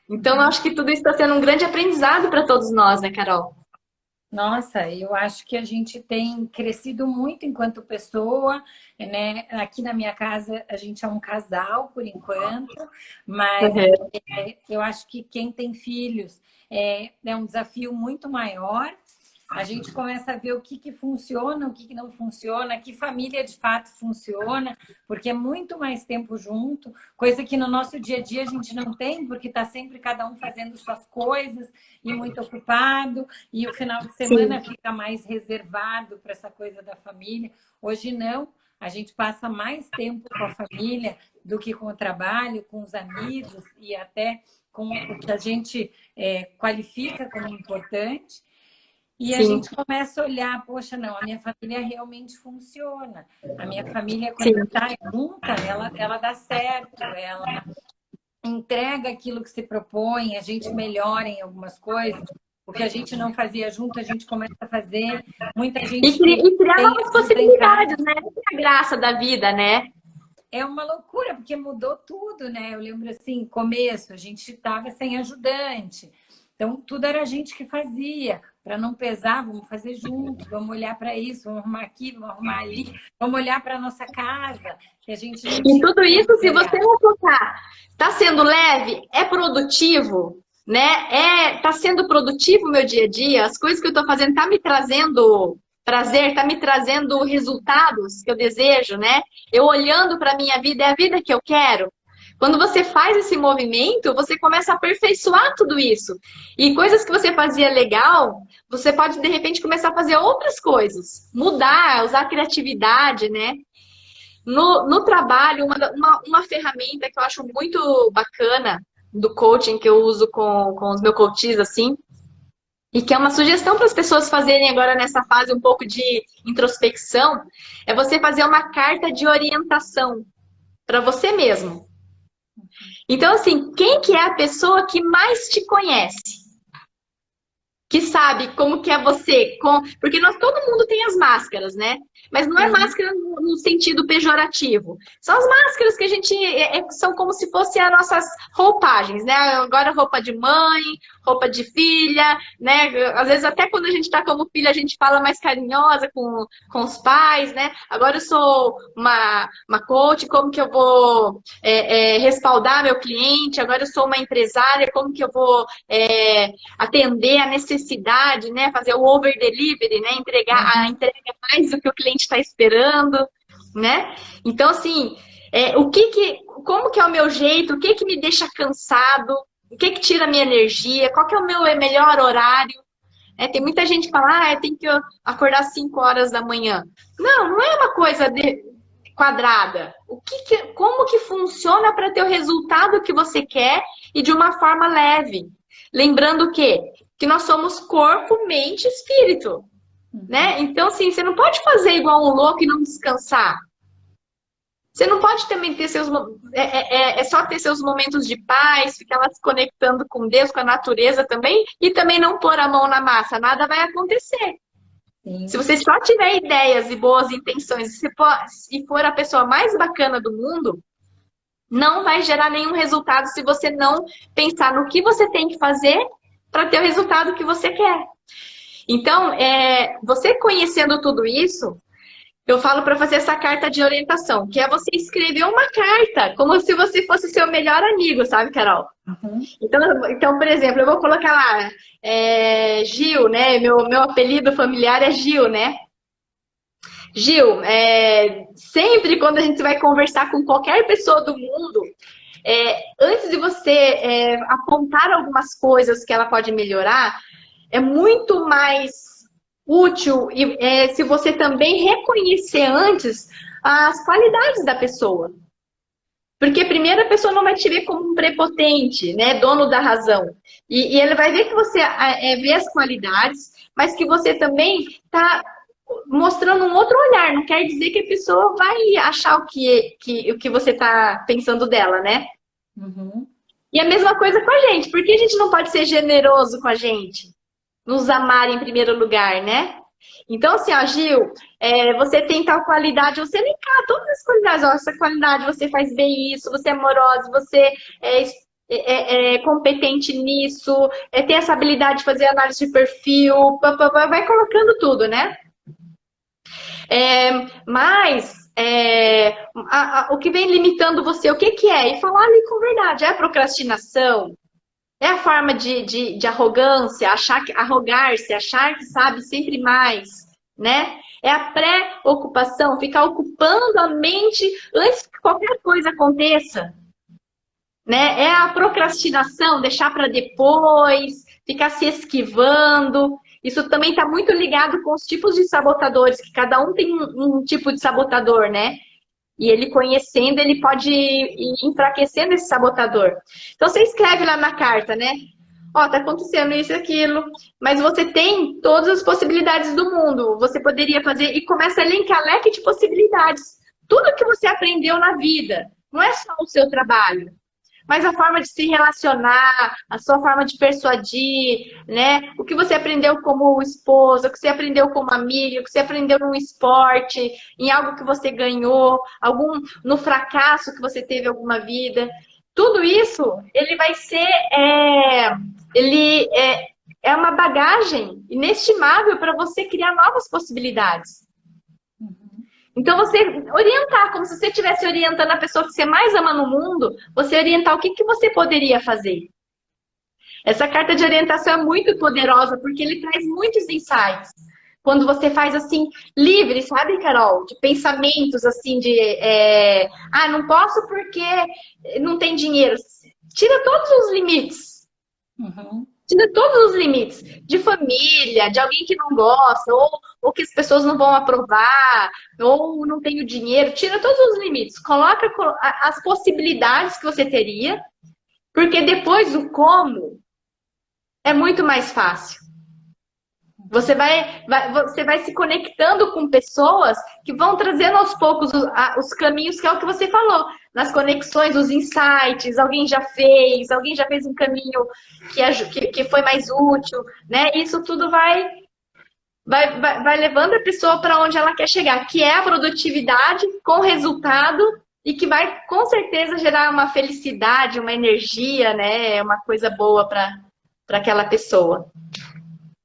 Então, eu acho que tudo isso está sendo um grande aprendizado para todos nós, né, Carol? Nossa, eu acho que a gente tem crescido muito enquanto pessoa, né? Aqui na minha casa a gente é um casal por enquanto, mas Uhum. eu acho que quem tem filhos é um desafio muito maior. A gente começa a ver o que funciona, o que não funciona, que família de fato funciona, porque é muito mais tempo junto, coisa que no nosso dia a dia a gente não tem, porque está sempre cada um fazendo suas coisas e muito ocupado, e o final de semana Sim. fica mais reservado para essa coisa da família. Hoje não, a gente passa mais tempo com a família do que com o trabalho, com os amigos e até com o que a gente qualifica como importante. E a Sim, gente começa a olhar, poxa, não, a minha família realmente funciona. A minha família, quando sim. está junta, ela dá certo, ela entrega aquilo que se propõe, a gente melhora em algumas coisas. O que a gente não fazia junto, a gente começa a fazer. Muita gente E criar tem novas ajuda em casa. possibilidades, né? Essa é a graça da vida, né? É uma loucura, porque mudou tudo, né? Eu lembro assim, começo, a gente estava sem ajudante. Então, tudo era a gente que fazia. Para não pesar, vamos fazer junto, vamos olhar para isso, vamos arrumar aqui, vamos arrumar ali, vamos olhar para a nossa casa, que a gente não E tinha tudo tempo isso, de se você olhar. não focar, está sendo leve, é produtivo, né? Tá sendo produtivo o meu dia a dia, as coisas que eu estou fazendo estão me trazendo prazer, está me trazendo resultados que eu desejo, né? Eu olhando para a minha vida, é a vida que eu quero. Quando você faz esse movimento, você começa a aperfeiçoar tudo isso. E coisas que você fazia legal, você pode, de repente, começar a fazer outras coisas. Mudar, usar a criatividade, né? No trabalho, uma ferramenta que eu acho muito bacana do coaching, que eu uso com os meus coaches, assim, e que é uma sugestão para as pessoas fazerem agora nessa fase um pouco de introspecção, é você fazer uma carta de orientação para você mesmo. Então, assim, quem que é a pessoa que mais te conhece? que sabe como que é você, porque todo mundo tem as máscaras, né? Mas não é máscara no sentido pejorativo. São as máscaras que a gente são como se fossem as nossas roupagens, né? Agora roupa de mãe, roupa de filha, né? Às vezes até quando a gente tá como filha, a gente fala mais carinhosa com os pais, né? Agora eu sou uma coach, como que eu vou respaldar meu cliente? Agora eu sou uma empresária, como que eu vou atender a necessidade, né? Fazer o over delivery, né? Entregar a entrega mais do que o cliente está esperando, né? Então, assim, como que é o meu jeito? O que me deixa cansado? O que tira a minha energia? Qual que é o meu melhor horário? Tem muita gente que fala, tem que acordar às 5 horas da manhã. Não é uma coisa quadrada. Como que funciona para ter o resultado que você quer e de uma forma leve? Lembrando que nós somos corpo, mente e espírito, né? Então, assim, você não pode fazer igual um louco e não descansar. Você não pode também ter só ter seus momentos de paz, ficar lá se conectando com Deus, com a natureza também, e também não pôr a mão na massa, nada vai acontecer. Sim. Se você só tiver ideias e boas intenções e for a pessoa mais bacana do mundo, não vai gerar nenhum resultado se você não pensar no que você tem que fazer para ter o resultado que você quer. Então, você conhecendo tudo isso, eu falo para fazer essa carta de orientação, que é você escrever uma carta, como se você fosse seu melhor amigo, sabe, Carol? Uhum. Então, por exemplo, eu vou colocar lá, Gil, né? Meu apelido familiar é Gil, né? Gil, sempre quando a gente vai conversar com qualquer pessoa do mundo, antes de você apontar algumas coisas que ela pode melhorar, é muito mais útil se você também reconhecer antes as qualidades da pessoa. Porque primeiro a pessoa não vai te ver como um prepotente, né, dono da razão. E ele vai ver que você vê as qualidades, mas que você também está mostrando um outro olhar. Não quer dizer que a pessoa vai achar o que você está pensando dela, né? Uhum. E a mesma coisa com a gente. Por que a gente não pode ser generoso com a gente? Nos amar em primeiro lugar, né? Então, assim, ó, Gil, você tem tal qualidade, você elencar todas as qualidades. Ó, essa qualidade, você faz bem isso, você é amorosa, você é competente nisso, tem essa habilidade de fazer análise de perfil, vai colocando tudo, né? Mas o que vem limitando você, o que é? E falar ali com verdade, é a procrastinação? É a forma de arrogância, arrogar-se, achar que sabe sempre mais, né? É a pré-ocupação, ficar ocupando a mente antes que qualquer coisa aconteça, né? É a procrastinação, deixar para depois, ficar se esquivando. Isso também está muito ligado com os tipos de sabotadores, que cada um tem um tipo de sabotador, né? E ele conhecendo, ele pode ir enfraquecendo esse sabotador. Então, você escreve lá na carta, né? Ó, tá acontecendo isso e aquilo, mas você tem todas as possibilidades do mundo. Você poderia fazer e começa a elencar leque de possibilidades. Tudo que você aprendeu na vida, não é só o seu trabalho, mas a forma de se relacionar, a sua forma de persuadir, né? O que você aprendeu como esposa, o que você aprendeu como amiga, o que você aprendeu no esporte, em algo que você ganhou, no fracasso que você teve alguma vida. Tudo isso, ele vai ser, é uma bagagem inestimável para você criar novas possibilidades. Então, você orientar, como se você estivesse orientando a pessoa que você mais ama no mundo, você orientar o que você poderia fazer. Essa carta de orientação é muito poderosa, porque ele traz muitos insights. Quando você faz assim, livre, sabe, Carol? De pensamentos, assim, não posso porque não tem dinheiro. Tira todos os limites. Uhum. Tira todos os limites de família, de alguém que não gosta, ou que as pessoas não vão aprovar, ou não tem o dinheiro. Tira todos os limites. Coloca as possibilidades que você teria, porque depois o como é muito mais fácil. Você vai se conectando com pessoas que vão trazendo aos poucos os caminhos, que é o que você falou, nas conexões, os insights, alguém já fez um caminho que foi mais útil, né? Isso tudo vai levando a pessoa para onde ela quer chegar, que é a produtividade com resultado e que vai com certeza gerar uma felicidade, uma energia, né? Uma coisa boa para aquela pessoa.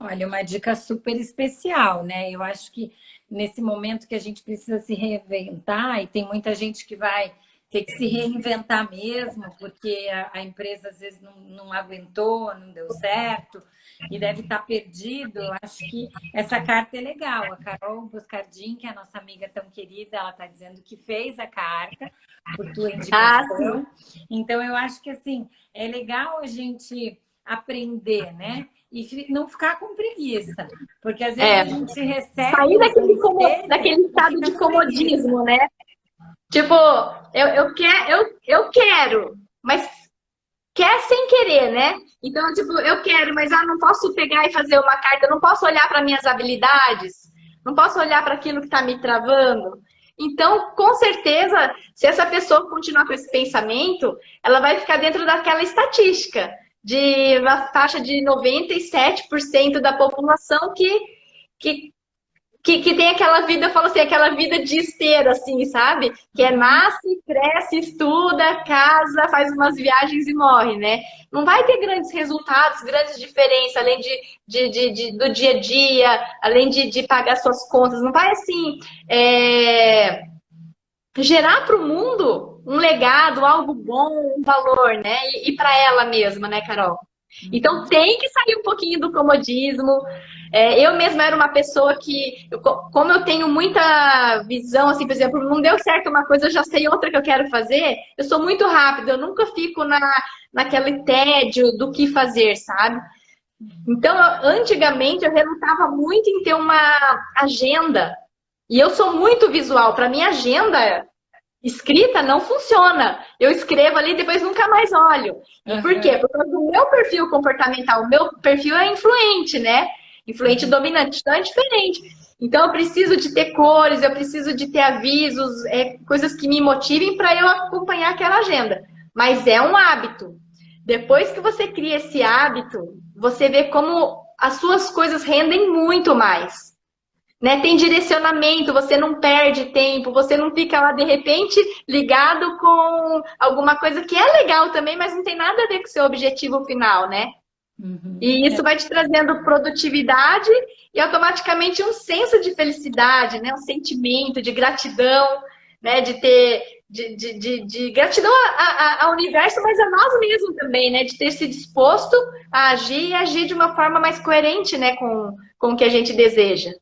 Olha, uma dica super especial, né? Eu acho que nesse momento que a gente precisa se reinventar, e tem muita gente que vai ter que se reinventar mesmo, porque a empresa às vezes não aguentou, não deu certo, e deve estar perdido. Eu acho que essa carta é legal. A Carol Boscardin, que é a nossa amiga tão querida, ela está dizendo que fez a carta por tua indicação. Então, eu acho que assim, é legal a gente aprender, né? E não ficar com preguiça, porque às vezes a gente recebe... Sair daquele estado de comodismo, né? Tipo, eu quero, mas quer sem querer, né? Então, tipo, eu quero, mas não posso pegar e fazer uma carta, não posso olhar para minhas habilidades, não posso olhar para aquilo que está me travando. Então, com certeza, se essa pessoa continuar com esse pensamento, ela vai ficar dentro daquela estatística de uma taxa de 97% da população que tem aquela vida, eu falo assim, aquela vida de esteira, assim, sabe? Que é nasce, cresce, estuda, casa, faz umas viagens e morre, né? Não vai ter grandes resultados, grandes diferenças, além do dia a dia, além de pagar suas contas. Não vai, assim, gerar para o mundo um legado, algo bom, um valor, né? E para ela mesma, né, Carol? Então tem que sair um pouquinho do comodismo. Eu mesma era uma pessoa que, como eu tenho muita visão, assim, por exemplo, não deu certo uma coisa, eu já sei outra que eu quero fazer, eu sou muito rápida, eu nunca fico naquele tédio do que fazer, sabe? Então, antigamente eu relutava muito em ter uma agenda. E eu sou muito visual, para mim agenda escrita não funciona. Eu escrevo ali e depois nunca mais olho. E por quê? Por causa do meu perfil comportamental. O meu perfil é influente, né? Influente dominante, então é diferente. Então eu preciso de ter cores, eu preciso de ter avisos, coisas que me motivem para eu acompanhar aquela agenda. Mas é um hábito. Depois que você cria esse hábito, você vê como as suas coisas rendem muito mais. Né? Tem direcionamento, você não perde tempo, você não fica lá de repente ligado com alguma coisa que é legal também, mas não tem nada a ver com o seu objetivo final, né? E isso vai te trazendo produtividade e automaticamente um senso de felicidade, né? Um sentimento de gratidão, né? De ter de gratidão ao universo, mas a nós mesmos também, né? De ter se disposto a agir e agir de uma forma mais coerente, né? Com o que a gente deseja.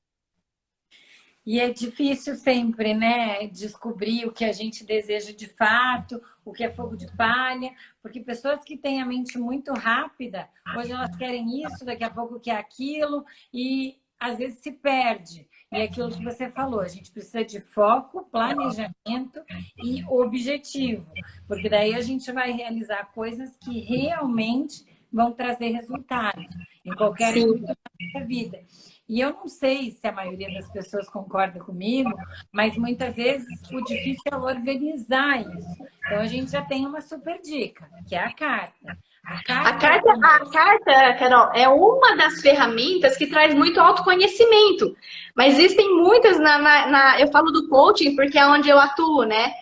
E é difícil sempre, né, descobrir o que a gente deseja de fato, o que é fogo de palha, porque pessoas que têm a mente muito rápida, hoje elas querem isso, daqui a pouco quer aquilo, e às vezes se perde. E é aquilo que você falou, a gente precisa de foco, planejamento e objetivo, porque daí a gente vai realizar coisas que realmente vão trazer resultados em qualquer vida. E eu não sei se a maioria das pessoas concorda comigo, mas muitas vezes o difícil é organizar isso. Então a gente já tem uma super dica, que é a carta. A carta, Carol, é uma das ferramentas que traz muito autoconhecimento. Mas existem muitas, eu falo do coaching porque é onde eu atuo, né?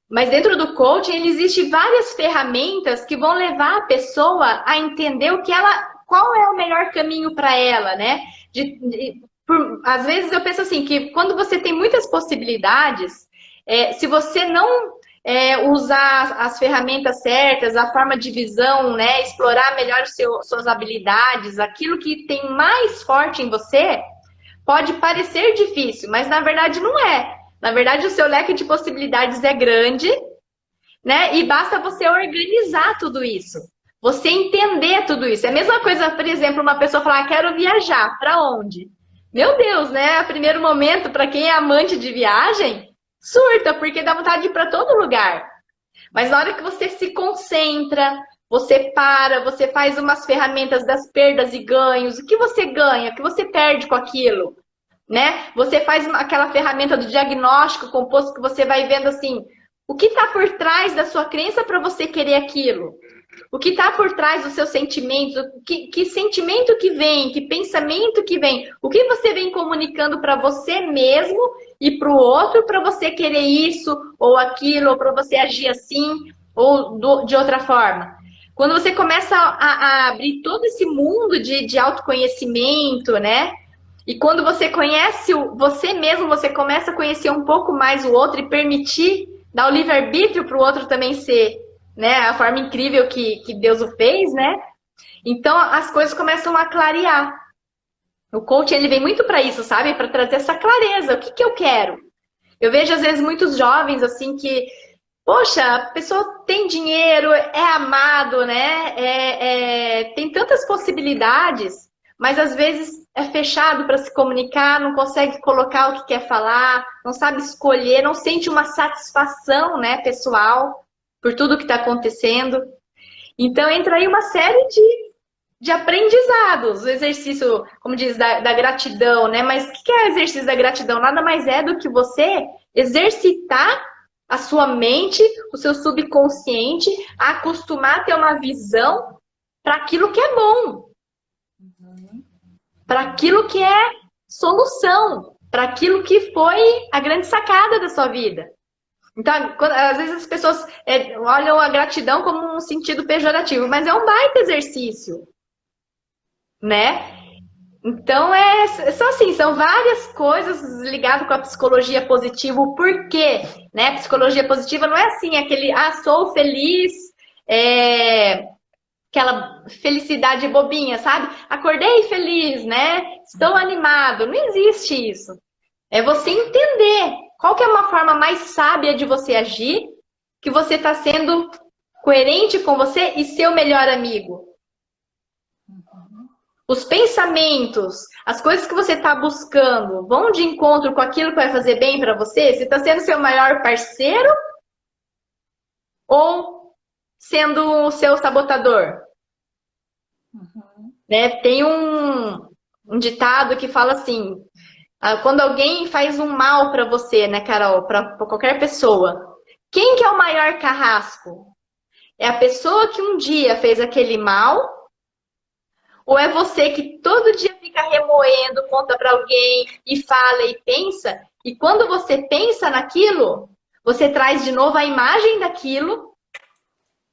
Mas dentro do coaching, existem várias ferramentas que vão levar a pessoa a entender qual é o melhor caminho para ela, né? Às vezes eu penso assim, que quando você tem muitas possibilidades, se você não usar as ferramentas certas, a forma de visão, né? Explorar melhor suas habilidades, aquilo que tem mais forte em você, pode parecer difícil, mas na verdade não é. Na verdade, o seu leque de possibilidades é grande, né? E basta você organizar tudo isso. Você entender tudo isso. É a mesma coisa, por exemplo, uma pessoa falar, quero viajar. Para onde? Meu Deus, né? A primeiro momento, para quem é amante de viagem, surta, porque dá vontade de ir para todo lugar. Mas na hora que você se concentra, você para, você faz umas ferramentas das perdas e ganhos. O que você ganha? O que você perde com aquilo? Né? Você faz aquela ferramenta do diagnóstico composto que você vai vendo assim, o que está por trás da sua crença para você querer aquilo? O que está por trás dos seus sentimentos? Que sentimento que vem? Que pensamento que vem? O que você vem comunicando para você mesmo e para o outro para você querer isso ou aquilo, ou para você agir assim ou de outra forma? Quando você começa a abrir todo esse mundo de autoconhecimento, né? E quando você conhece você mesmo, você começa a conhecer um pouco mais o outro e permitir dar o livre-arbítrio para o outro também ser, né? A forma incrível que Deus o fez, né? Então as coisas começam a clarear. O coaching, ele vem muito para isso, sabe? Para trazer essa clareza. O que que eu quero? Eu vejo às vezes muitos jovens assim que, poxa, a pessoa tem dinheiro, é amado, né? Tem tantas possibilidades, mas às vezes é fechado para se comunicar, não consegue colocar o que quer falar, não sabe escolher, não sente uma satisfação, né, pessoal, por tudo que está acontecendo. Então entra aí uma série de aprendizados, o exercício, como diz, da gratidão, né? Mas o que é o exercício da gratidão? Nada mais é do que você exercitar a sua mente, o seu subconsciente, a acostumar a ter uma visão para aquilo que é bom, para aquilo que é solução, para aquilo que foi a grande sacada da sua vida. Então, às vezes as pessoas olham a gratidão como um sentido pejorativo, mas é um baita exercício, né? Então, são assim, são várias coisas ligadas com a psicologia positiva. O porquê, né? Psicologia positiva não é assim, aquele, sou feliz, aquela felicidade bobinha, sabe? Acordei feliz, né? Estou animado. Não existe isso. É você entender qual que é uma forma mais sábia de você agir, que você está sendo coerente com você e seu melhor amigo. Os pensamentos, as coisas que você está buscando, vão de encontro com aquilo que vai fazer bem para você? Você está sendo seu maior parceiro ou sendo o seu sabotador? Né? Tem um ditado que fala assim, quando alguém faz um mal para você, né, Carol, para qualquer pessoa, quem que é o maior carrasco? É a pessoa que um dia fez aquele mal? Ou é você que todo dia fica remoendo, conta para alguém e fala e pensa? E quando você pensa naquilo, você traz de novo a imagem daquilo,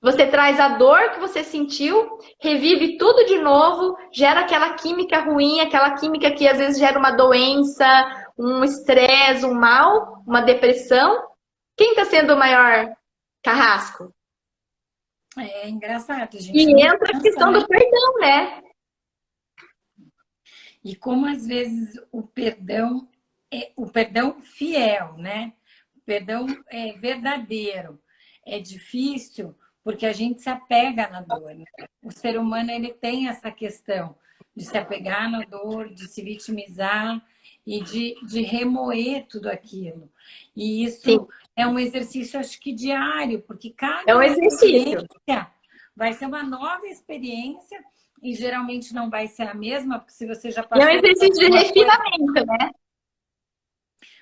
você traz a dor que você sentiu, revive tudo de novo, gera aquela química ruim, aquela química que às vezes gera uma doença, um estresse, um mal, uma depressão. Quem está sendo o maior carrasco? É engraçado, gente. E entra a questão do perdão, né? E como às vezes o perdão é o perdão fiel, né? O perdão é verdadeiro. É difícil porque a gente se apega na dor, né? O ser humano, ele tem essa questão de se apegar na dor, de se vitimizar e de remoer tudo aquilo. E isso Sim. é um exercício, acho que diário, porque cada É um exercício. experiência vai ser uma nova experiência e geralmente não vai ser a mesma, porque se você já E passou... é um exercício de refinamento, né?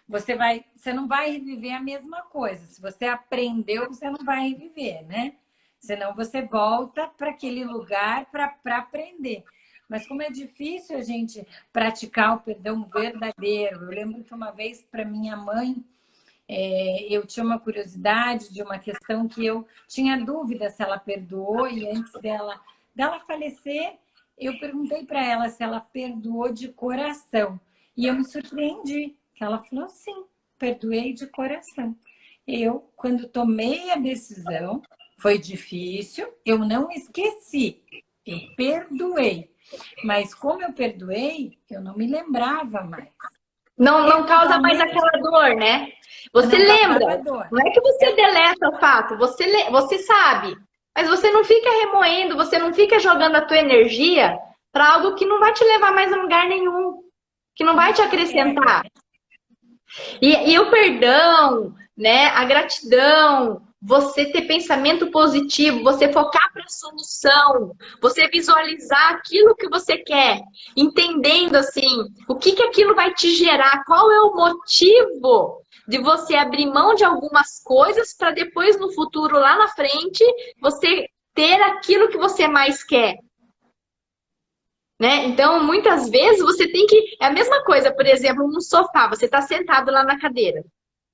Você não vai reviver a mesma coisa. Se você aprendeu, você não vai reviver, né? Senão você volta para aquele lugar para aprender. Mas como é difícil a gente praticar o perdão verdadeiro. Eu lembro que uma vez, para minha mãe, eu tinha uma curiosidade de uma questão que eu tinha dúvida se ela perdoou, e antes dela falecer, eu perguntei para ela se ela perdoou de coração. E eu me surpreendi, que ela falou sim, perdoei de coração. Eu, quando tomei a decisão, foi difícil, eu não esqueci, eu perdoei. Mas como eu perdoei, eu não me lembrava mais. Não causa mais aquela dor, né? Você lembra. Não é que você deleta o fato, você sabe. Mas você não fica remoendo, você não fica jogando a tua energia para algo que não vai te levar mais a lugar nenhum, que não vai te acrescentar. E o perdão, né? A gratidão, você ter pensamento positivo, você focar para a solução, você visualizar aquilo que você quer, entendendo assim, o que que aquilo vai te gerar, qual é o motivo de você abrir mão de algumas coisas para depois no futuro, lá na frente, você ter aquilo que você mais quer. Né? Então, muitas vezes você tem que. É a mesma coisa, por exemplo, no sofá, você está sentado lá na cadeira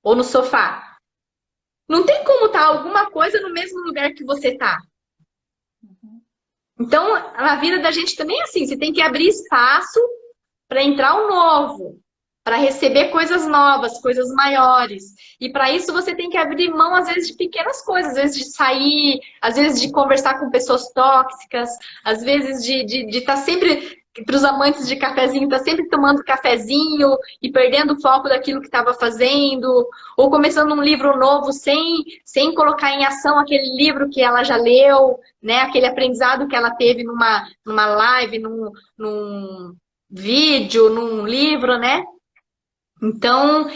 ou no sofá. Não tem como estar alguma coisa no mesmo lugar que você está. Então, a vida da gente também é assim, você tem que abrir espaço para entrar o novo, para receber coisas novas, coisas maiores. E para isso você tem que abrir mão, às vezes, de pequenas coisas, às vezes de sair, às vezes de conversar com pessoas tóxicas, às vezes de estar sempre, para os amantes de cafezinho, estar sempre tomando cafezinho e perdendo o foco daquilo que estava fazendo, ou começando um livro novo sem colocar em ação aquele livro que ela já leu, né? Aquele aprendizado que ela teve numa live, num vídeo, num livro, né? Então,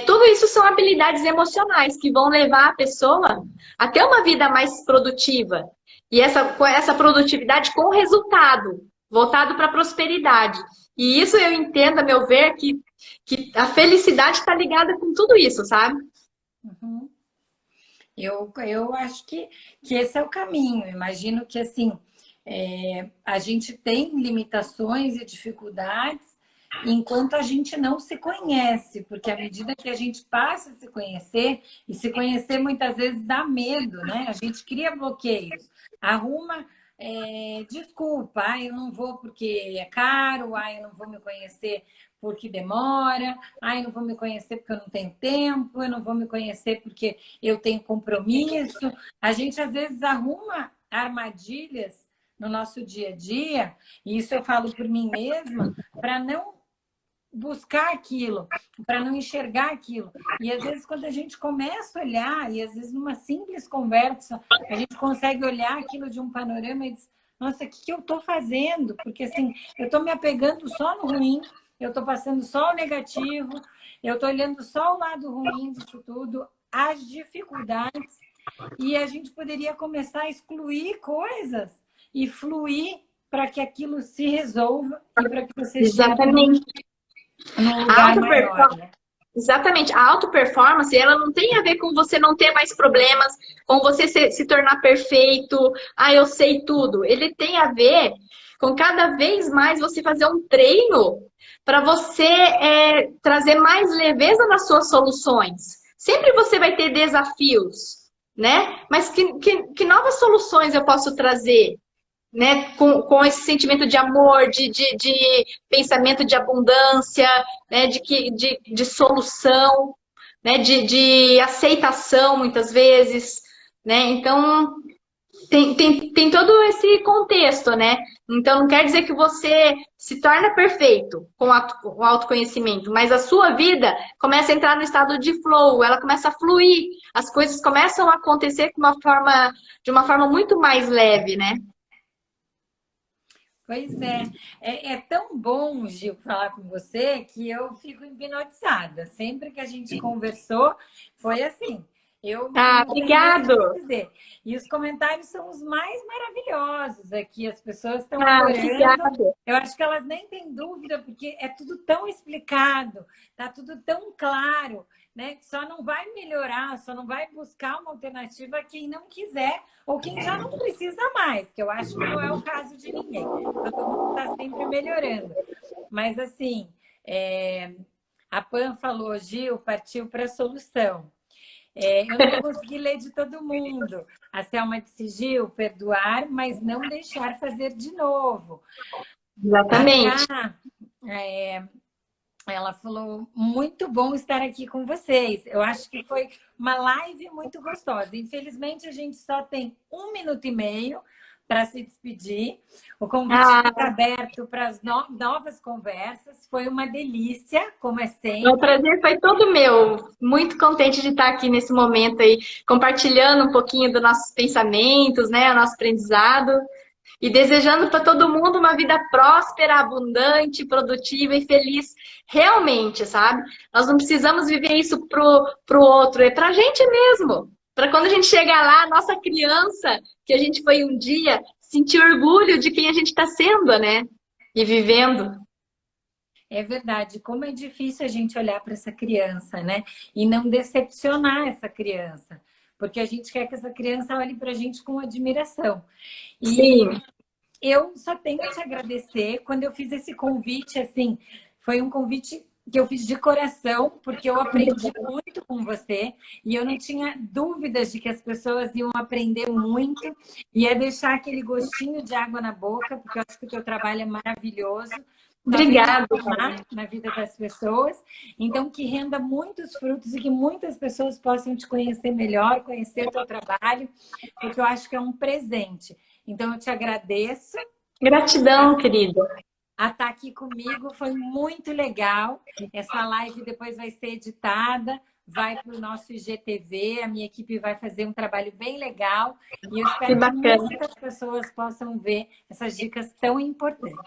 tudo isso são habilidades emocionais que vão levar a pessoa a ter uma vida mais produtiva. E essa produtividade com resultado, voltado para a prosperidade. E isso eu entendo, a meu ver, que a felicidade está ligada com tudo isso, sabe? Uhum. Eu acho que esse é o caminho. Imagino que, assim, a gente tem limitações e dificuldades enquanto a gente não se conhece, porque à medida que a gente passa a se conhecer, e se conhecer muitas vezes dá medo, né? A gente cria bloqueios, arruma desculpa, eu não vou porque é caro, eu não vou me conhecer porque demora, eu não vou me conhecer porque eu não tenho tempo, eu não vou me conhecer porque eu tenho compromisso. A gente às vezes arruma armadilhas no nosso dia a dia, e isso eu falo por mim mesma, para não buscar aquilo, para não enxergar aquilo. E às vezes quando a gente começa a olhar, e às vezes numa simples conversa, a gente consegue olhar aquilo de um panorama e diz, nossa, o que eu estou fazendo? Porque assim, eu estou me apegando só no ruim, eu estou passando só o negativo, eu estou olhando só o lado ruim disso tudo, as dificuldades, e a gente poderia começar a excluir coisas e fluir para que aquilo se resolva e para que você Exatamente. chegue num A lugar auto maior, né? Exatamente. A auto-performance, ela não tem a ver com você não ter mais problemas, com você se tornar perfeito, eu sei tudo. Ele tem a ver com cada vez mais você fazer um treino para você trazer mais leveza nas suas soluções. Sempre você vai ter desafios, né? Mas que novas soluções eu posso trazer? Né, com esse sentimento de amor, de pensamento de abundância, né, de solução, né, de aceitação, muitas vezes. Né? Então, tem todo esse contexto, né? Então, não quer dizer que você se torna perfeito com o autoconhecimento, mas a sua vida começa a entrar no estado de flow, ela começa a fluir, as coisas começam a acontecer de uma forma muito mais leve, né? Pois é. É tão bom, Gil, falar com você que eu fico hipnotizada. Sempre que a gente conversou, foi assim. Eu não sei nem o Obrigado! que dizer. E os comentários são os mais maravilhosos aqui. As pessoas estão adorando. Obrigada! Eu acho que elas nem têm dúvida, porque é tudo tão explicado, tá tudo tão claro, né? Que só não vai melhorar, só não vai buscar uma alternativa quem não quiser ou quem já não precisa mais, que eu acho que não é o caso de ninguém. Todo mundo está sempre melhorando. Mas, assim, a Pam falou, Gil, partiu para a solução. Eu não consegui ler de todo mundo. A Selma disse, Gil, perdoar, mas não deixar fazer de novo. Exatamente. Ela falou, muito bom estar aqui com vocês. Eu acho que foi uma live muito gostosa. Infelizmente, a gente só tem 1 minuto e meio para se despedir. O convite está aberto para as novas conversas. Foi uma delícia, como é sempre. O prazer foi todo meu. Muito contente de estar aqui nesse momento aí, compartilhando um pouquinho dos nossos pensamentos, né, o nosso aprendizado. E desejando para todo mundo uma vida próspera, abundante, produtiva e feliz. Realmente, sabe? Nós não precisamos viver isso pro outro, é pra gente mesmo. Para quando a gente chegar lá, a nossa criança, que a gente foi um dia, sentir orgulho de quem a gente está sendo, né? E vivendo. É verdade, como é difícil a gente olhar para essa criança, né? E não decepcionar essa criança, porque a gente quer que essa criança olhe para a gente com admiração. E Sim, eu só tenho a te agradecer. Quando eu fiz esse convite, assim, foi um convite que eu fiz de coração, porque eu aprendi muito com você e eu não tinha dúvidas de que as pessoas iam aprender muito, ia deixar aquele gostinho de água na boca, porque eu acho que o teu trabalho é maravilhoso. Só vem obrigada. somar na vida das pessoas, então que renda muitos frutos e que muitas pessoas possam te conhecer melhor, conhecer o teu trabalho, porque eu acho que é um presente. Então, eu te agradeço Gratidão, querida. a estar aqui comigo, foi muito legal. Essa live depois vai ser editada, vai para o nosso IGTV, a minha equipe vai fazer um trabalho bem legal e eu Que espero que bacana. muitas pessoas possam ver essas dicas tão importantes.